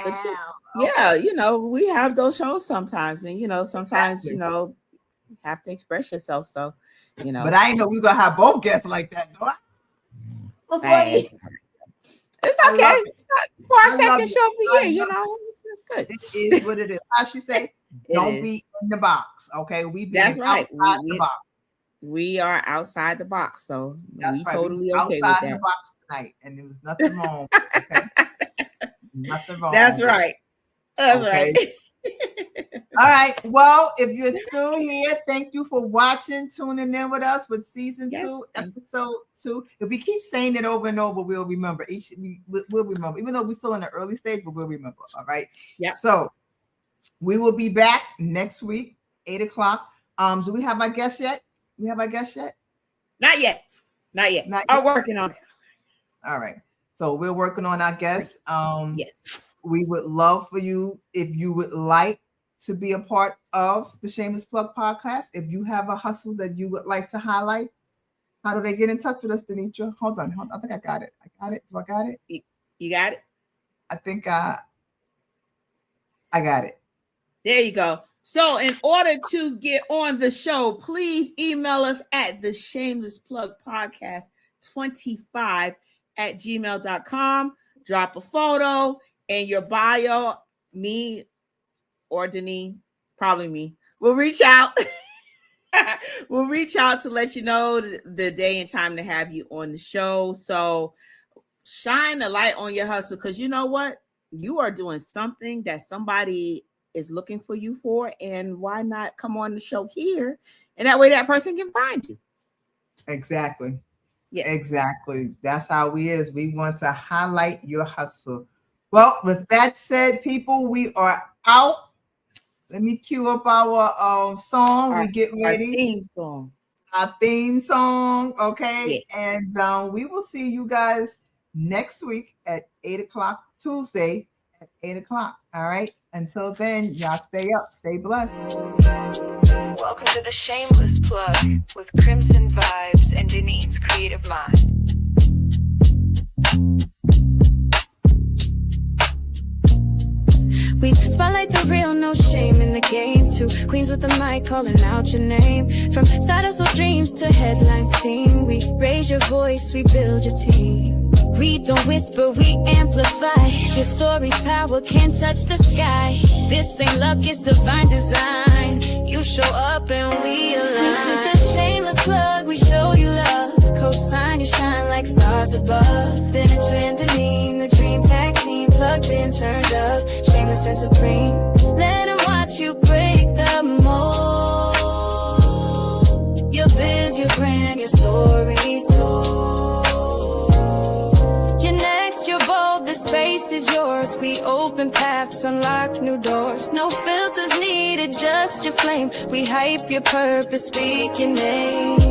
S4: Yeah, we have those shows sometimes, and sometimes you have to express yourself. So
S3: But I ain't know we gonna have both guests like that, though.
S4: It's okay. It's not for our second show of the year, it's good.
S3: It is what it is. How she say? Don't be in the box. Okay,
S4: That's right.
S3: Outside the box.
S4: We are outside the box, so
S3: that's right.
S4: Totally
S3: okay
S4: with
S3: outside
S4: that.
S3: the box tonight, and there was nothing wrong. Okay? Nothing wrong.
S4: That's right. That's right.
S3: All right. Well, if you're still here, thank you for watching, tuning in with us with season 2, episode 2. If we keep saying it over and over, we'll remember. We'll remember, even though we're still in the early stage, but we'll remember. All right.
S4: Yeah.
S3: So we will be back next week, 8:00. Do we have our guest yet?
S4: Not yet. I'm working on it.
S3: All right. So we're working on our guests.
S4: Yes.
S3: We would love for you, if you would like to be a part of the Shameless Plug podcast. If you have a hustle that you would like to highlight, how do they get in touch with us, Denitra? Hold on. I think I got it. Do I got it?
S4: You got it?
S3: I think I got it.
S4: There you go. So in order to get on the show, please email us at the Shameless Plug Podcast 25 denise@gmail.com. Drop a photo in your bio. Me or Denise, probably me, we'll reach out. We'll reach out to let you know the day and time to have you on the show. So shine the light on your hustle, because you know what? You are doing something that somebody is looking for you for, and why not come on the show here? And that way that person can find you.
S3: Exactly.
S4: Yes.
S3: Exactly. That's how we is. We want to highlight your hustle. Well, with that said, people, we are out. Let me cue up our song. We get ready.
S4: Our theme song.
S3: Our theme song. Okay.
S4: Yes.
S3: And we will see you guys next week at 8 o'clock, Tuesday at 8 o'clock. All right. Until then, y'all stay up, stay blessed.
S1: Welcome to the Shameless Plug with Crimson Vibes and Denise Creative Mind.
S2: We spotlight the real, no shame in the game. Two queens with the mic calling out your name. From side hustle dreams to headline steam, we raise your voice, we build your team. We don't whisper, we amplify. Your story's power can't touch the sky. This ain't luck, it's divine design. You show up and we align. This is the Shameless Plug, we show you love. Co-sign, you shine like stars above. Dennis and Deneen, the dream tag team. Plugged in, turned up, shameless and supreme. Let them watch you break the mold. Your biz, your brand, your story told. You're next, you're bold, the space is yours. We open paths, unlock new doors. No filters needed, just your flame. We hype your purpose, speak your name.